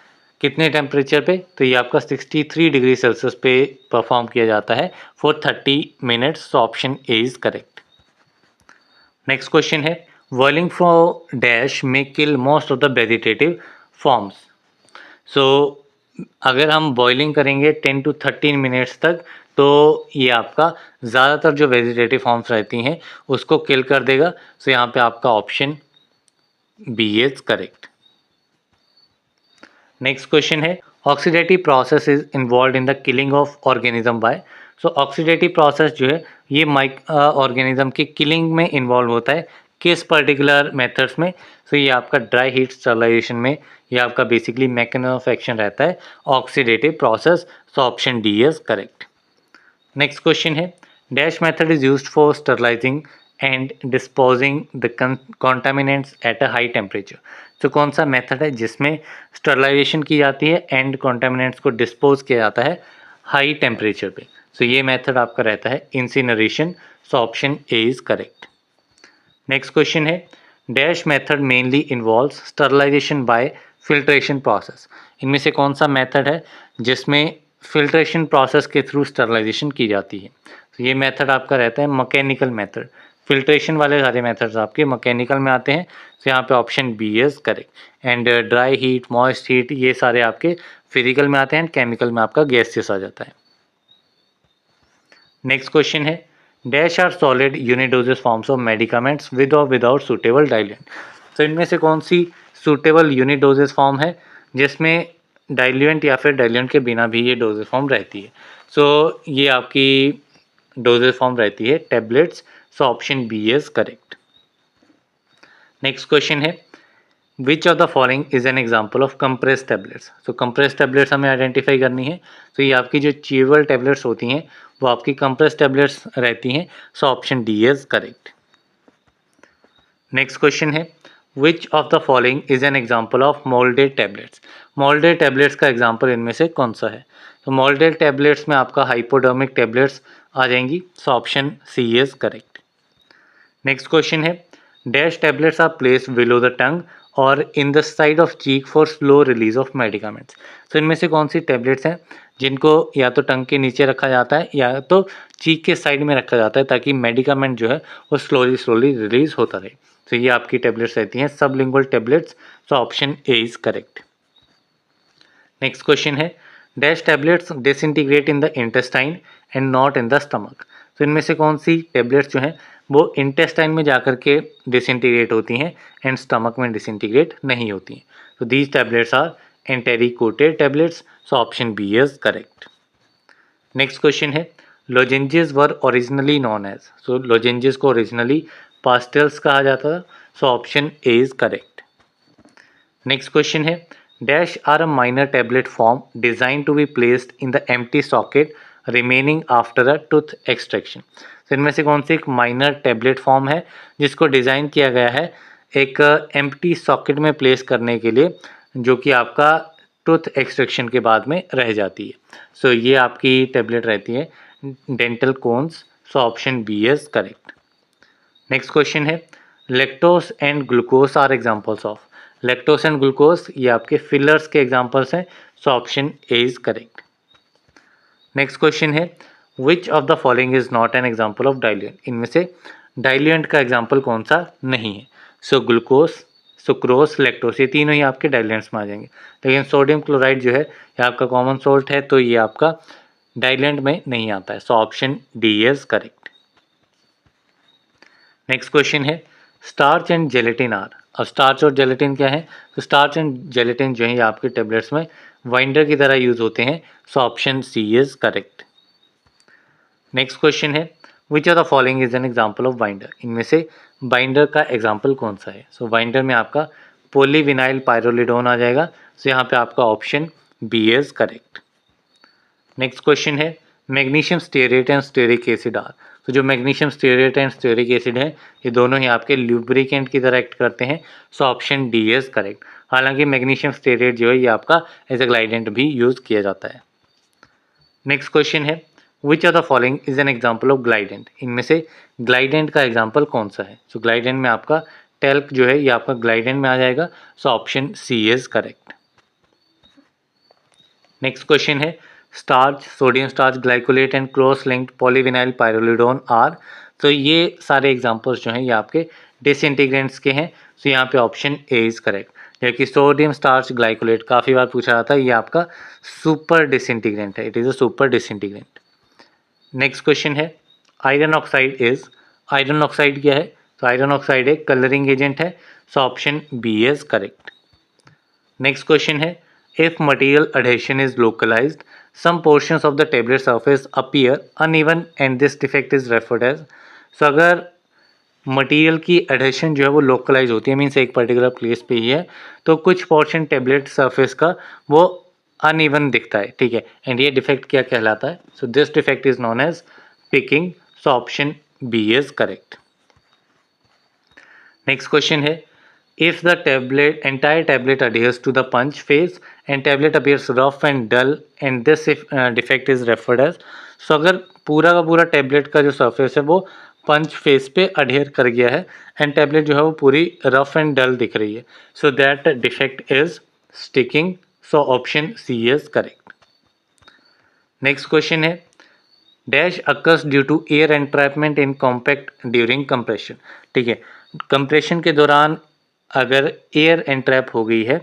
कितने टेम्परेचर पे, तो ये आपका 63 डिग्री सेल्सियस पे परफॉर्म किया जाता है फॉर 30 मिनट्स। तो option A is correct. Next question है बॉइलिंग फॉर डैश में kill most of the vegetative forms. So अगर हम बॉइलिंग करेंगे 10 to 13 मिनट्स तक तो ये आपका ज़्यादातर जो वेजिटेटिव फॉर्म्स रहती हैं उसको किल कर देगा। सो यहाँ पे आपका option B is correct. Next question है oxidative process is involve in the killing of organism by. So oxidative process जो है ये ऑर्गेनिज्म की किलिंग में इन्वॉल्व होता है किस पर्टिकुलर मेथड्स में। तो ये आपका ड्राई हीट स्टरलाइजेशन में ये आपका बेसिकली मैकेनिज्म ऑफ एक्शन रहता है oxidative process. So option D is correct. Next question है dash method is used for sterilizing and disposing the contaminants at a high temperature. तो कौन सा मेथड है जिसमें स्टरलाइजेशन की जाती है एंड कॉन्टामिनेंट्स को डिस्पोज किया जाता है हाई टेम्परेचर पे। सो ये मेथड आपका रहता है incineration. So option A is correct. Next question है dash method mainly involves sterilization by filtration process. इनमें से कौन सा मेथड है जिसमें फिल्ट्रेशन प्रोसेस के थ्रू स्टरलाइजेशन की जाती है। तो ये मेथड आपका रहता है मैकेनिकल मेथड। फिल्ट्रेशन वाले सारे मेथड्स आपके मैकेनिकल में आते हैं। तो यहाँ पे option B is correct. And dry heat, moist heat ये सारे आपके फिजिकल में आते हैं, केमिकल में आपका गैसियस आ जाता है। नेक्स्ट क्वेश्चन है dash are solid unit doses forms of medicaments with और विदाउट सूटेबल डाइल्यूएंट। तो इनमें से कौन सी सूटेबल यूनिडोजेस फॉर्म है जिसमें डाइल्यूएंट या फिर डाइल्यूएंट के बिना भी ये डोजेस फॉर्म रहती है। सो ये आपकी डोजेस फॉर्म रहती है tablets. So option B is correct. Next question है which of the following is an example of compress tablets. तो कंप्रेस टैबलेट्स हमें आइडेंटिफाई करनी है। तो ये आपकी जो च्यूएबल टैबलेट्स होती हैं वो आपकी कंप्रेस टैबलेट्स रहती हैं। So option D is correct. Next question है which of the following is an example of moulded tablets. Moulded tablets का एग्जाम्पल इनमें से कौन सा है। तो मोल्डेड टैबलेट्स में आपका हाइपोडर्मिक टैबलेट्स आ जाएंगी। So option C is correct. Next question है dash tablets are placed below the tongue और in the side of cheek for slow release of medicaments. तो इनमें से कौन सी टैबलेट्स हैं जिनको या तो टंग के नीचे रखा जाता है या तो चीक के साइड में रखा जाता है ताकि मेडिकामेंट जो है वो स्लोली रिलीज होता रहे। तो ये आपकी टैबलेट्स रहती हैं सबलिंगुअल टैबलेट्स। तो option A is correct. Next question है dash tablets disintegrate in the intestine and not in the stomach. तो इनमें से कौन सी टैबलेट्स जो हैं वो इंटेस्टाइन में जाकर के डिसइंटीग्रेट होती हैं एंड स्टमक में डिसइंटीग्रेट नहीं होती हैं। तो these tablets are enteric coated tablets. So option B is correct. Next question है lozenges were originally known as. So lozenges को ओरिजिनली पास्टेल्स कहा जाता था। So option A is correct. Next question है dash are a minor tablet form design to be placed in the empty socket remaining after a tooth extraction. तो इनमें से कौन सी एक माइनर टैबलेट फॉर्म है जिसको डिज़ाइन किया गया है एक एम्प्टी सॉकेट में प्लेस करने के लिए जो कि आपका टूथ एक्सट्रैक्शन के बाद में रह जाती है। सो ये आपकी टेबलेट रहती है dental cones. So option B is correct. Next question है lactose and glucose are examples of. Lactose and glucose ये आपके फिलर्स के एग्जांपल्स हैं। So option A is correct. Next question है which of the following is not an example of diluent. इनमें से डाइल्यूएंट का एग्जांपल कौन सा नहीं है। सो ग्लूकोज, सुक्रोज, लैक्टोस ये तीनों ही आपके डाइल्यूएंट्स में आ जाएंगे। लेकिन सोडियम क्लोराइड जो है ये आपका कॉमन सोल्ट है, तो ये आपका डाइल्यूएंट में नहीं आता है। So option D is correct. Next question है स्टार्च एंड जेलेटिन आर। अब स्टार्च और जेलेटिन क्या है। तो स्टार्च एंड जेलेटिन जो है ये आपके टेबलेट्स में वाइंडर की तरह यूज होते हैं। So option C is correct. Next question है which of the following is an example of binder. इनमें से बाइंडर का एग्जांपल कौन सा है। सो बाइंडर में आपका पॉलीविनाइल पायरोलिडोन आ जाएगा। सो यहाँ पे आपका option B is correct. Next question है magnesium stearate and stearic acid are. तो जो magnesium stearate and stearic acid है ये दोनों ही आपके लुब्रिकेंट की तरह एक्ट करते हैं। So option D is correct. हालांकि मैग्नीशियम स्टेरेट जो है ये आपका एज ए ग्लाइडेंट भी यूज किया जाता है। नेक्स्ट क्वेश्चन है which of the following is an example of glidant. इनमें से ग्लाइडेंट का एग्जाम्पल कौन सा है। सो ग्लाइडेंट में आपका टेल्क जो है ये आपका ग्लाइडेंट में आ जाएगा। So option C is correct. Next question है starch, sodium starch, glycolate and cross linked polyvinyl pyrrolidone are. तो ये सारे एग्जाम्पल्स जो हैं ये आपके डिसइंटीग्रेंट्स के हैं। सो यहाँ पे ऑप्शन ए इज करेक्ट। जबकि सोडियम स्टार्च ग्लाइकोलेट काफ़ी बार पूछा जाता है, ये आपका सुपर डिसइंटीग्रेंट है। It is a super disintegrant. Next question है iron oxide is. Iron oxide क्या है। तो आयरन ऑक्साइड एक कलरिंग एजेंट है। So option B is correct. Next question है if material adhesion is localized, some portions of the tablet surface appear uneven and this defect is referred as। so अगर मटेरियल की एडहेशन जो है वो लोकलाइज होती है, मीन्स एक पर्टिकुलर प्लेस पे ही है, तो कुछ पोर्शन टेबलेट सरफेस का वो अनइवन दिखता है, ठीक है। एंड ये डिफेक्ट क्या कहलाता है। So this defect is known as picking. So option B is correct. Next question है if the entire tablet adheres to the punch face and tablet appears rough and dull and this defect is referred as। so अगर पूरा का पूरा टेबलेट का जो सरफेस है वो पंच फेस पे अडेयर कर गया है एंड टेबलेट जो है वो पूरी रफ एंड डल दिख रही है, so that defect is sticking. So option C is correct. Next question है dash occurs due to air entrapment in compact during compression. ठीक है, कंप्रेशन के दौरान अगर एयर एंट्रैप हो गई है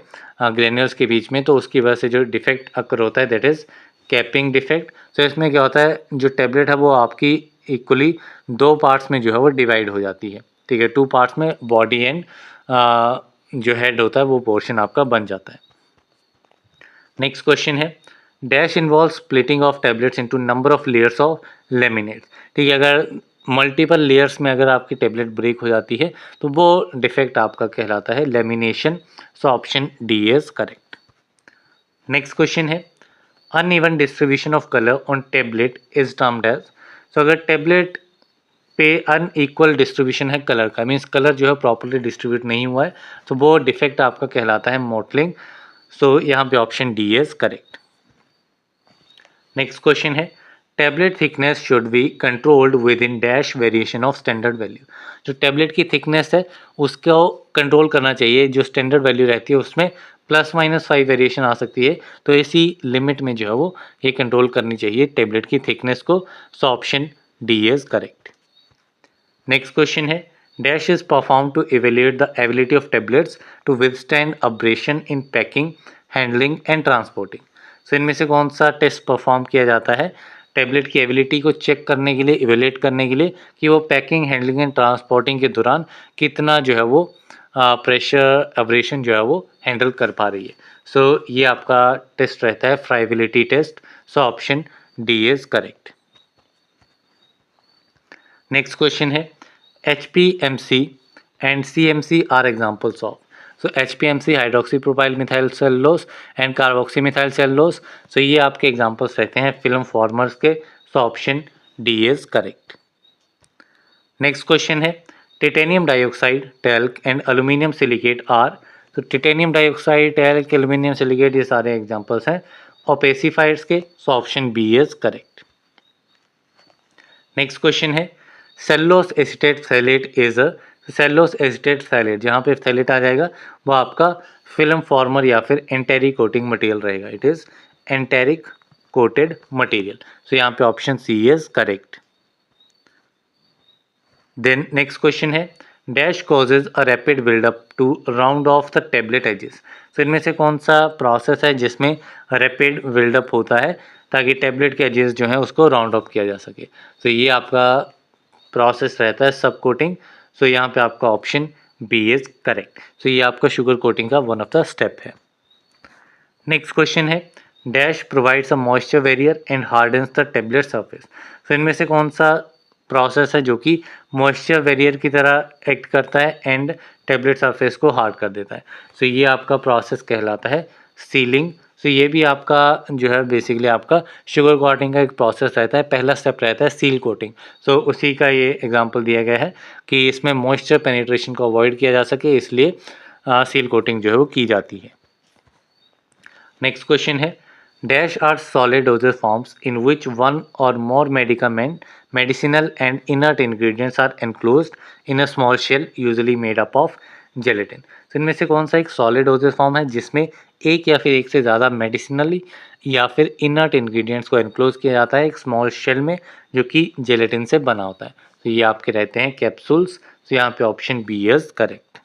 ग्रेन्यूल्स के बीच में, तो उसकी वजह से जो डिफेक्ट अकर होता है दैट इज़ कैपिंग डिफेक्ट। तो इसमें क्या होता है, जो टेबलेट है वो आपकी इक्वली दो पार्ट्स में जो है वो डिवाइड हो जाती है, ठीक है। टू पार्ट्स में बॉडी एंड जो हेड होता है वो पोर्शन आपका बन जाता है। नेक्स्ट क्वेश्चन है dash involve splitting of tablets into number of layers of laminate. ठीक है, अगर मल्टीपल लेयर्स में अगर आपकी टेबलेट ब्रेक हो जाती है तो वो डिफेक्ट आपका कहलाता है lamination. So option D is correct. Next question है uneven distribution of colour on tablet is termed as. So अगर टेबलेट पे अनइक्वल डिस्ट्रीब्यूशन है कलर का, मीन्स कलर जो है प्रॉपर्ली डिस्ट्रीब्यूट नहीं हुआ है, तो वो डिफेक्ट आपका कहलाता है मोटलिंग। सो यहाँ पे option D is correct. Next question है tablet thickness should be controlled within dash variation of standard value. जो टेबलेट की थिकनेस है उसको कंट्रोल करना चाहिए, जो स्टैंडर्ड वैल्यू रहती है उसमें +-5 वेरिएशन आ सकती है, तो इसी लिमिट में जो है वो ये कंट्रोल करनी चाहिए टेबलेट की थिकनेस को। So option D is correct. Next question है dash is perform to evaluate the ability of tablets to withstand abrasion in packing, handling and transporting. So इनमें से कौन सा टेस्ट परफॉर्म किया जाता है टेबलेट की एबिलिटी को चेक करने के लिए, इवेल्युएट करने के लिए कि वो पैकिंग, हैंडलिंग एंड ट्रांसपोर्टिंग के दौरान कितना जो है वो प्रेशर अब्रेशन जो है वो हैंडल कर पा रही है। सो ये आपका टेस्ट रहता है friability test. So option D is correct. Next question है HPMC and CMC are examples of. So HPMC hydroxy propyl methyl cellulose and carboxy methyl cellulose. So ये आपके एग्जाम्पल्स रहते हैं फिल्म फॉर्मर्स के। So option D is correct. Next question है titanium dioxide, talc and aluminium silicate are. तो titanium dioxide, talc, aluminium silicate, ये सारे एग्जांपल्स हैं ओपेसिफायर्स के। So option B is correct. Next question है cellulose acetate phthalate is a, cellulose acetate phthalate, जहाँ पे थैलेट आ जाएगा वो आपका फिल्म फॉर्मर या फिर एंटेरिक कोटिंग मटेरियल रहेगा। It is enteric coated material. So यहाँ पे option C is correct. Then next question है dash causes a rapid buildup to round off the tablet edges. तो इनमें से कौन सा प्रोसेस है जिसमें रैपिड बिल्डअप होता है ताकि टेबलेट के एजेस जो है उसको राउंड ऑफ किया जा सके। तो ये आपका प्रोसेस रहता है सब कोटिंग। सो यहाँ पे आपका ऑप्शन बी इज करेक्ट। सो ये आपका शुगर कोटिंग का वन ऑफ द स्टेप है। नेक्स्ट क्वेश्चन है dash provides a moisture barrier and hardens the tablet surface. तो इनमें से कौन सा प्रोसेस है जो कि मॉइस्चर बैरियर की तरह एक्ट करता है एंड टेबलेट सरफेस को हार्ड कर देता है। सो ये आपका प्रोसेस कहलाता है सीलिंग। सो ये भी आपका जो है बेसिकली आपका शुगर कोटिंग का एक प्रोसेस रहता है। पहला स्टेप रहता है सील कोटिंग। सो उसी का ये एग्जांपल दिया गया है कि इसमें मॉइस्चर पेनिट्रेशन को अवॉइड किया जा सके, इसलिए सील कोटिंग जो है वो की जाती है। नेक्स्ट क्वेश्चन है dash are solid dosage forms in which one or more medicinal and inert ingredients are enclosed in a small shell usually made up of gelatin. तो इनमें से कौन सा एक सॉलिड डोजेज फॉर्म है जिसमें एक या फिर एक से ज़्यादा मेडिसिनली या फिर इनर्ट इंग्रेडिएंट्स को एनक्लोज किया जाता है एक स्मॉल शेल में जो कि जेलेटिन से बना होता है। तो ये आपके रहते हैं कैप्सूल्स। तो यहाँ पे option B is correct.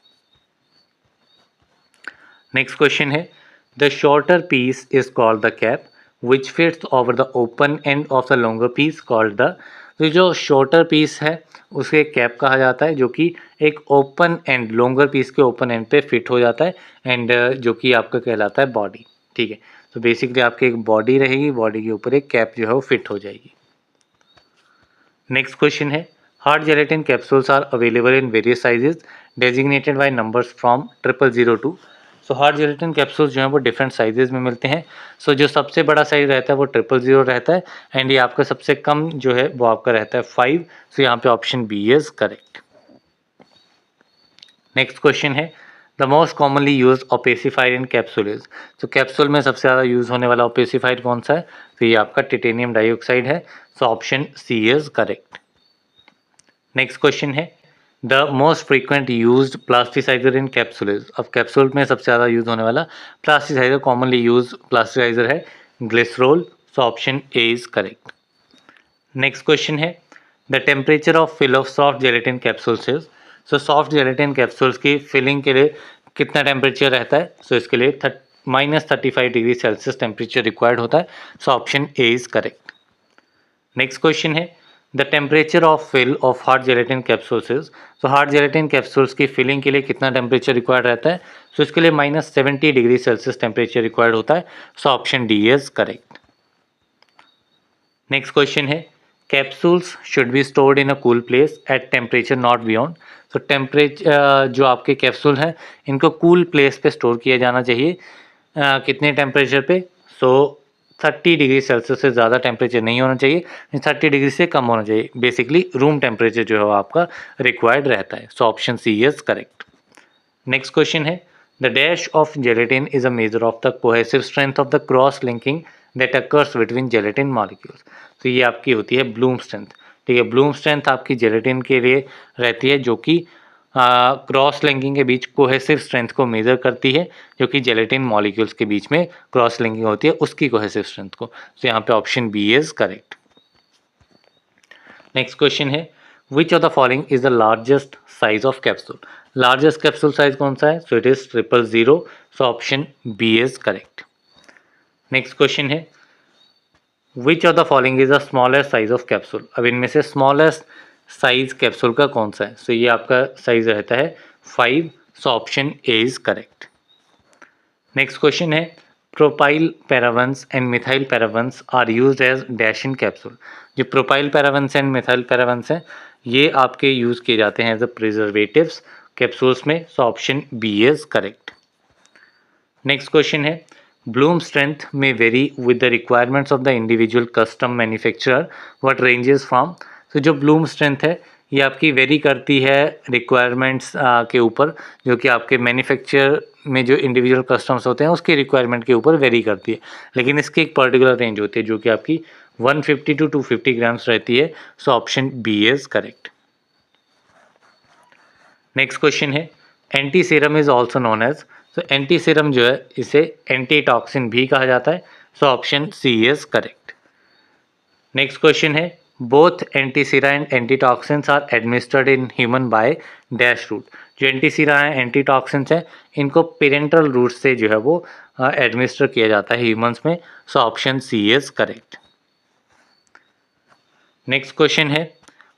Next question है the shorter piece is called the cap which fits over the open end of the longer piece called the. तो जो शॉर्टर पीस है उसे कैप कहा जाता है जो कि एक ओपन एंड लॉन्गर पीस के ओपन एंड पे फिट हो जाता है एंड जो कि आपका कहलाता है बॉडी। ठीक है, तो बेसिकली आपकी एक बॉडी रहेगी, बॉडी के ऊपर एक कैप जो है वो फिट हो जाएगी। नेक्स्ट क्वेश्चन है hard gelatin capsules are available in various sizes designated by numbers from 0002 to. So hard gelatin capsules जो है वो डिफरेंट साइजेस में मिलते हैं। सो जो सबसे बड़ा साइज रहता है वो 000 रहता है एंड ये आपका सबसे कम जो है वो आपका रहता है 5। सो यहाँ पे option B is correct. Next question है the most commonly use opacifier in capsule is. तो कैप्सूल में सबसे ज़्यादा यूज होने वाला ओपेसिफायर कौन सा है? तो ये आपका टिटेनियम डाइऑक्साइड है। So option C is correct. Next question है the most frequent used plasticizer in capsules. अब कैप्सूल में सबसे ज़्यादा यूज होने वाला प्लास्टिसाइजर, कॉमनली यूज प्लास्टिसाइजर है glycerol. So option A is correct. Next question है the temperature of fill of soft gelatin capsules is. So soft gelatin capsules की फिलिंग के लिए कितना टेम्परेचर रहता है? सो इसके लिए -35 डिग्री सेल्सियस टेम्परेचर रिक्वायर्ड होता है। So option A is correct. Next question है the temperature of fill of hard gelatin capsules is. तो हार्ड जेलेटिन कैप्सूल्स की फिलिंग के लिए कितना टेम्परेचर रिक्वायर्ड रहता है? सो इसके लिए -70 डिग्री सेल्सियस टेम्परेचर रिक्वायर्ड होता है। So option D is correct. Next question है capsules should be stored in a cool place at temperature not beyond. तो टेम्परेचर जो आपके कैप्सूल हैं इनको कूल प्लेस पे स्टोर किया जाना चाहिए। कितने टेम्परेचर पे? सो 30 डिग्री सेल्सियस से ज़्यादा टेम्परेचर नहीं होना चाहिए, 30 डिग्री से कम होना चाहिए। बेसिकली रूम टेम्परेचर जो है वो आपका रिक्वायर्ड रहता है। So option C is correct. Next question है the dash of gelatin is a measure of the cohesive strength of the cross linking that occurs between gelatin molecules. तो ये आपकी होती है ब्लूम स्ट्रेंथ। ठीक है, ब्लूम स्ट्रेंथ आपकी जेलेटिन के लिए रहती है जो कि क्रॉस लिंकिंग के बीच कोहेसिव स्ट्रेंथ को मेजर करती है, जो कि जेलेटिन मॉलिक्यूल्स के बीच में क्रॉस लिंकिंग होती है उसकी कोहेसिव स्ट्रेंथ को। तो यहाँ पे option B is correct. Next question है which of the following is the largest size of capsule. Largest capsule size कौन सा है? So it is 000। So option B is correct. Next question है which of the following is the smallest size of capsule. अब इनमें से स्मॉलेस्ट साइज कैप्सूल का कौन सा है? सो ये आपका साइज रहता है 5। So option A is correct. Next question है propyl parabens and methyl parabens are used as dash in capsule. जो propyl parabens and methyl parabens हैं ये आपके यूज़ किए जाते हैं एज अ प्रिजर्वेटिव्स कैप्सूल्स में। So option B is correct. Next question है bloom strength may vary with the requirements of the individual custom manufacturer what ranges from. तो जो ब्लूम स्ट्रेंथ है ये आपकी वेरी करती है रिक्वायरमेंट्स के ऊपर जो कि आपके मैन्युफैक्चर में जो इंडिविजुअल कस्टम्स होते हैं उसकी रिक्वायरमेंट के ऊपर वेरी करती है, लेकिन इसकी एक पर्टिकुलर रेंज होती है जो कि आपकी 150 टू 250 ग्राम्स रहती है। So option B is correct. Next question है anti serum is also known as. तो एंटी सीरम जो है इसे एंटी टॉक्सिन भी कहा जाता है। So option C is correct. Next question है both antisera and antitoxins are administered in human by dash route. जो एंटीसीरा है एंटीटॉक्सिन्स हैं इनको पेरेंटल रूट से जो है वो एडमिनिस्टर किया जाता है ह्यूमंस में। So option C is correct. Next question है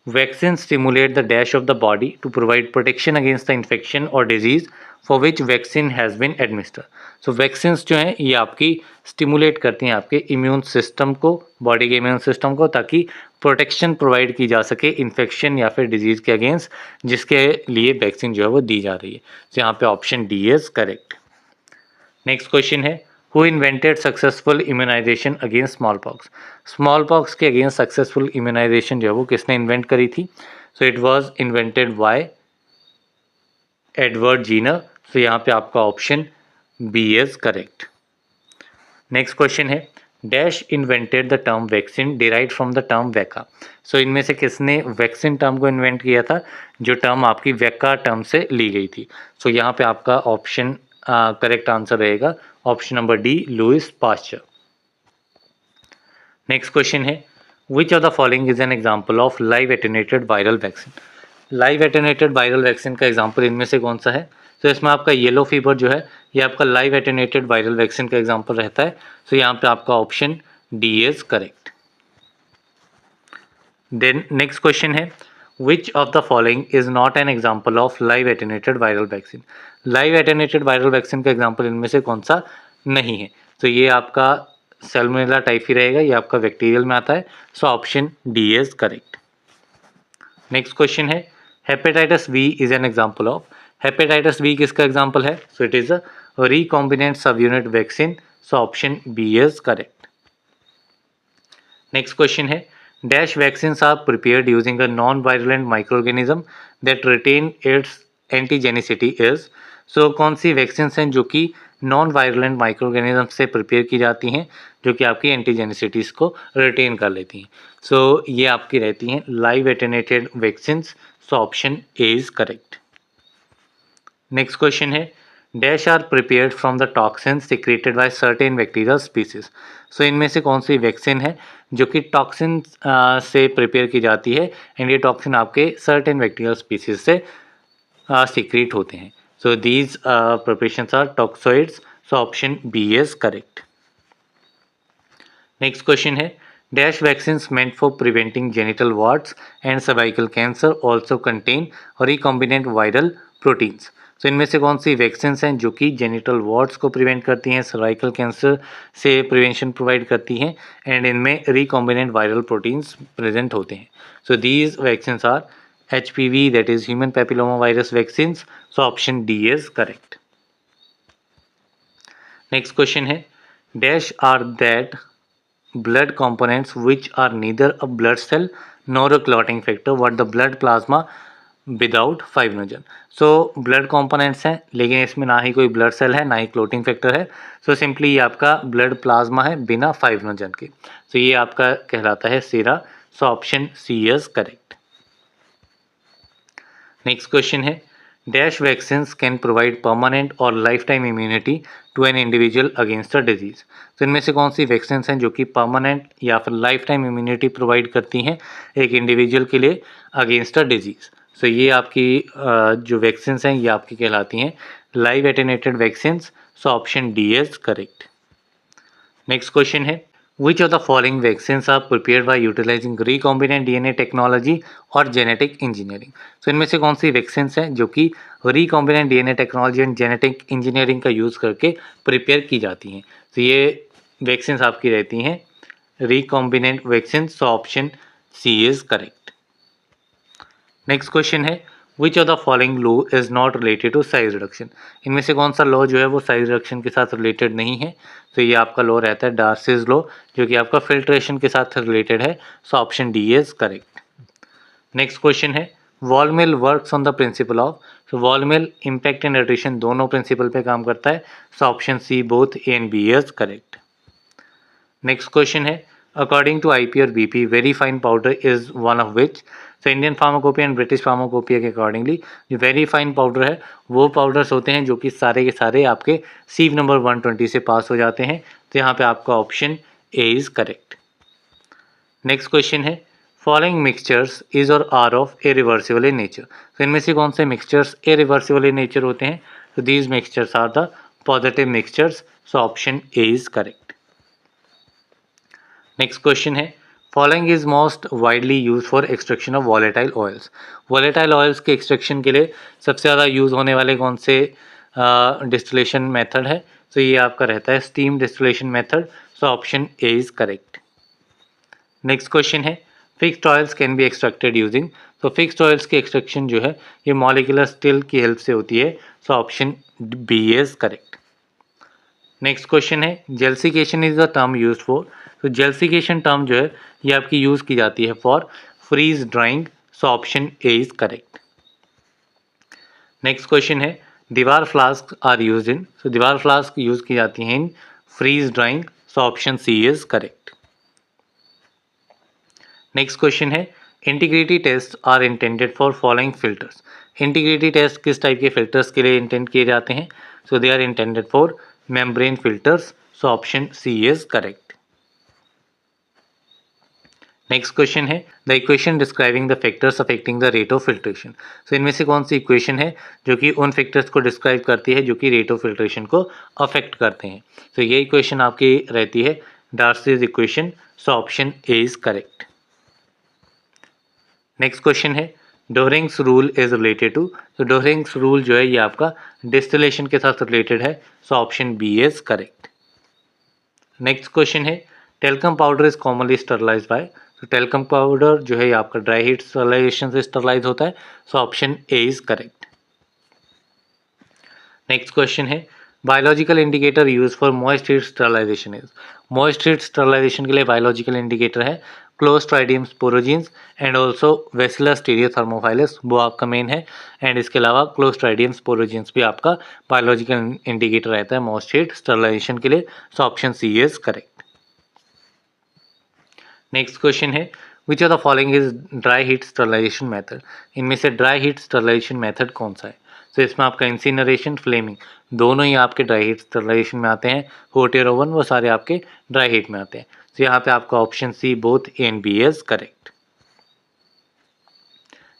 vaccine stimulate the dash of the body to provide protection against the infection or disease for which vaccine has been administer. So vaccines जो हैं ये आपकी स्टिमुलेट करती हैं आपके इम्यून सिस्टम को, बॉडी के इम्यून सिस्टम को, ताकि प्रोटेक्शन प्रोवाइड की जा सके इन्फेक्शन या फिर डिजीज़ के अगेंस्ट, जिसके लिए वैक्सीन जो है वो दी जा रही है। तो यहाँ पे option D is correct. Next question है who invented successful immunisation against smallpox. Smallpox के अगेंस्ट सक्सेसफुल इम्यूनाइजेशन जो है वो किसने इन्वेंट करी थी। So it was invented by Edward Jenner. So यहाँ पे आपका option B is correct. Next question है dash invented the term vaccine derive from the term vacca. So इनमें से किसने वैक्सीन टर्म को इन्वेंट किया था, जो टर्म आपकी वैका टर्म से ली गई थी। सो यहाँ पे आपका ऑप्शन करेक्ट आंसर रहेगा option number D Louis Pasteur. Next question है which of the following is an example of live attenuated viral vaccine. Live attenuated viral vaccine का एग्जांपल इनमें से कौन सा है। तो इसमें आपका येलो फीवर जो है ये आपका लाइव एटेन्यूएटेड वायरल वैक्सीन का एग्जांपल रहता है। तो यहाँ पे आपका option D is correct. Then next question है which of the following is not an example of live attenuated viral vaccine. Live attenuated viral vaccine का एग्जाम्पल इनमें से कौन सा नहीं है। तो ये आपका सैल्मोनेला टाइफी रहेगा, ये आपका बैक्टीरियल में आता है। So option D is correct. Next question है hepatitis B is an example of. Hepatitis B किसका एग्जाम्पल है। So it is a recombinant subunit vaccine. So option B is correct. Next question है dash vaccines are prepared using a non violent microorganism that retain its antigenicity is. So कौन सी वैक्सीन्स हैं जो कि नॉन वायलेंट माइक्रोऑर्गेनिज्म से प्रिपेयर की जाती हैं जो कि आपकी एंटीजेनिसिटीज को रिटेन कर लेती हैं। सो ये आपकी रहती हैं live attenuated vaccines. So option A is correct. Next question है dash are prepared from the toxin secreted by certain bacterial species. So इनमें से कौन सी वैक्सीन है जो कि टॉक्सिन से प्रिपेयर की जाती है एंड ये टॉक्सिन आपके सर्टेन बैक्टीरियल स्पीसीज से सीक्रेट होते हैं। सो these preparations are toxoids. So option B is correct. Next question है dash vaccines meant for preventing genital warts and cervical cancer also contain recombinant viral proteins. तो इनमें से कौन सी वैक्सीन्स हैं जो कि जेनिटल वार्ड्स को प्रिवेंट करती हैं, सर्वाइकल कैंसर से प्रिवेंशन प्रोवाइड करती हैं एंड इनमें रिकॉम्बिनेंट वायरल प्रोटीन्स प्रेजेंट होते हैं। सो these vaccines are HPV, that is human papilloma virus vaccines. So option D is correct. Next question है dash are that blood components which are neither a blood cell nor a clotting factor but the blood plasma without fibrinogen. So blood components हैं लेकिन इसमें ना ही कोई blood cell है ना ही clotting factor है। So simply ये आपका blood plasma है बिना fibrinogen के। So ये आपका कहलाता है सीरा। So option C is correct. Next question है dash vaccines can provide permanent और lifetime immunity to an individual against a disease. तो इनमें से कौन सी वैक्सीन्स हैं जो कि परमानेंट या फिर लाइफ टाइम इम्यूनिटी प्रोवाइड करती हैं एक इंडिविजुअल के लिए अगेंस्ट अ डिजीज़। सो ये आपकी जो वैक्सीन्स हैं ये आपकी कहलाती हैं live attenuated vaccines. So option D is correct. Next question है Which of the following vaccines are prepared by utilizing recombinant DNA technology और genetic engineering? So इनमें से कौन सी वैक्सीन्स हैं जो कि recombinant DNA technology and genetic engineering का यूज़ करके प्रिपेयर की जाती हैं। तो ये वैक्सीन्स आपकी रहती हैं recombinant vaccines। So option C is correct. Next question है which of the following law is not related to size reduction. इनमें से कौन सा लॉ जो है वो साइज रिडक्शन के साथ रिलेटेड नहीं है। तो ये आपका लॉ रहता है डार्सीज लॉ जो कि आपका फिल्ट्रेशन के साथ रिलेटेड है। So option D is correct. Next question है wall mill works on the principle of, तो wall mill impact and attrition दोनों प्रिंसिपल पे काम करता है, so option C both A and B is correct. Next question है, अकॉर्डिंग टू आईपी और BP very fine powder is one of which, तो Indian pharmacopoeia and British pharmacopoeia के अकॉर्डिंगली जो वेरी फाइन पाउडर है वो पाउडर्स होते हैं जो कि सारे के सारे आपके सीव नंबर 120 से पास हो जाते हैं, तो यहाँ पे आपका option A is correct. Next question है, फॉलोइंग मिक्सचर्स इज और are of irreversible in nature, तो इनमें से कौन से मिक्सचर्स इरिवर्सिबल इन नेचर होते हैं, तो these mixtures are the positive mixtures, so option A is correct. Next question है, following is most widely use for extraction of volatile oils, volatile oils के एक्सट्रैक्शन के लिए सबसे ज़्यादा यूज़ होने वाले कौन से डिस्टिलेशन मेथड है, तो ये आपका रहता है steam distillation method, so option A is correct. Next question है, fixed oils can be extracted using, तो फिक्स्ड ऑयल्स की एक्सट्रैक्शन जो है ये मॉलिक्यूलर स्टिल की हेल्प से होती है, so option B is correct. Next question है, desiccation is the term use for, तो जेल्सिकेशन टर्म जो है ये आपकी यूज़ की जाती है for freeze drying, so option A is correct. Next question है, दीवार फ्लास्क आर यूज इन, तो दीवार फ्लास्क यूज़ की जाती हैं in freeze drying, so option C is correct. Next question है, integrity test are intended for following filters, integrity test किस टाइप के फिल्टर्स के लिए इंटेंड किए जाते हैं, so they are intended for membrane filters, so option C is correct. Next question है, the equation describing the factors affecting the rate of filtration, तो इनमें से कौन सी इक्वेशन है जो कि उन फैक्टर्स को डिस्क्राइब करती है जो कि रेट ऑफ फिल्ट्रेशन को अफेक्ट करते हैं, तो ये इक्वेशन आपकी रहती है Darcy's equation, so option A is correct. Next question है, डोहरिंग्स रूल इज रिलेटेड टू, तो डोहरिंग्स रूल जो है ये आपका डिस्टिलेशन के साथ रिलेटेड है, so option B is correct. Next question है, talcum powder is commonly sterilized by, तो टेल्कम पाउडर जो है ये आपका ड्राई हीट स्टरलाइजेशन से स्टरलाइज होता है, so option A is correct. Next question है, biological indicator use for moist heat sterilization is, moist heat sterilization के लिए बायोलॉजिकल इंडिकेटर है Clostridium sporogenes and also Bacillus stearothermophilus, वो आपका मेन है, एंड इसके अलावा क्लोस्ट्राइडियम स्पोरोजीन्स भी आपका बायोलॉजिकल इंडिकेटर रहता है मॉइस्ट हीट स्टरलाइजेशन के लिए, so option C is correct. Next question है, which of the following is dry heat sterilization method, इनमें से ड्राई हीट स्टरलाइजेशन मेथड कौन सा है, तो इसमें आपका इंसिनरेशन फ्लेमिंग दोनों ही आपके ड्राई हीट स्टरलाइजेशन में आते हैं, हॉट एयर ओवन वो सारे आपके ड्राई हीट में आते हैं, तो यहाँ पे आपका option C both A and B is correct.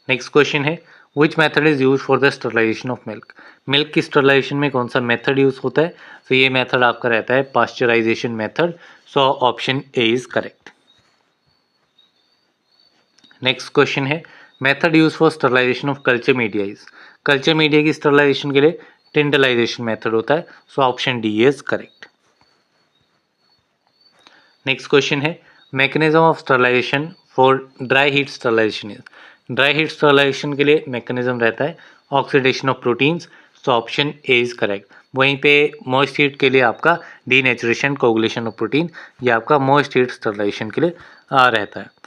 Next question है, which method is use for the sterilization of milk, milk की स्टरलाइजेशन में कौन सा मेथड यूज होता है, तो ये मेथड आपका रहता है pasteurization method, so option A is correct. Next question है, method use for sterilization of culture media is, culture media की स्टरलाइजेशन के लिए टिंडलाइजेशन मेथड होता है, so option D is correct. Next question है, mechanism of sterilization for dry heat sterilization is, dry heat sterilization के लिए मैकेनिज्म रहता है oxidation of proteins, so option A is correct. वहीं पे मॉइस्ट हीट के लिए आपका डीनेचुरेशन कोगुलेशन ऑफ प्रोटीन, ये आपका मॉइस्ट हीट स्टरलाइजेशन के लिए रहता है।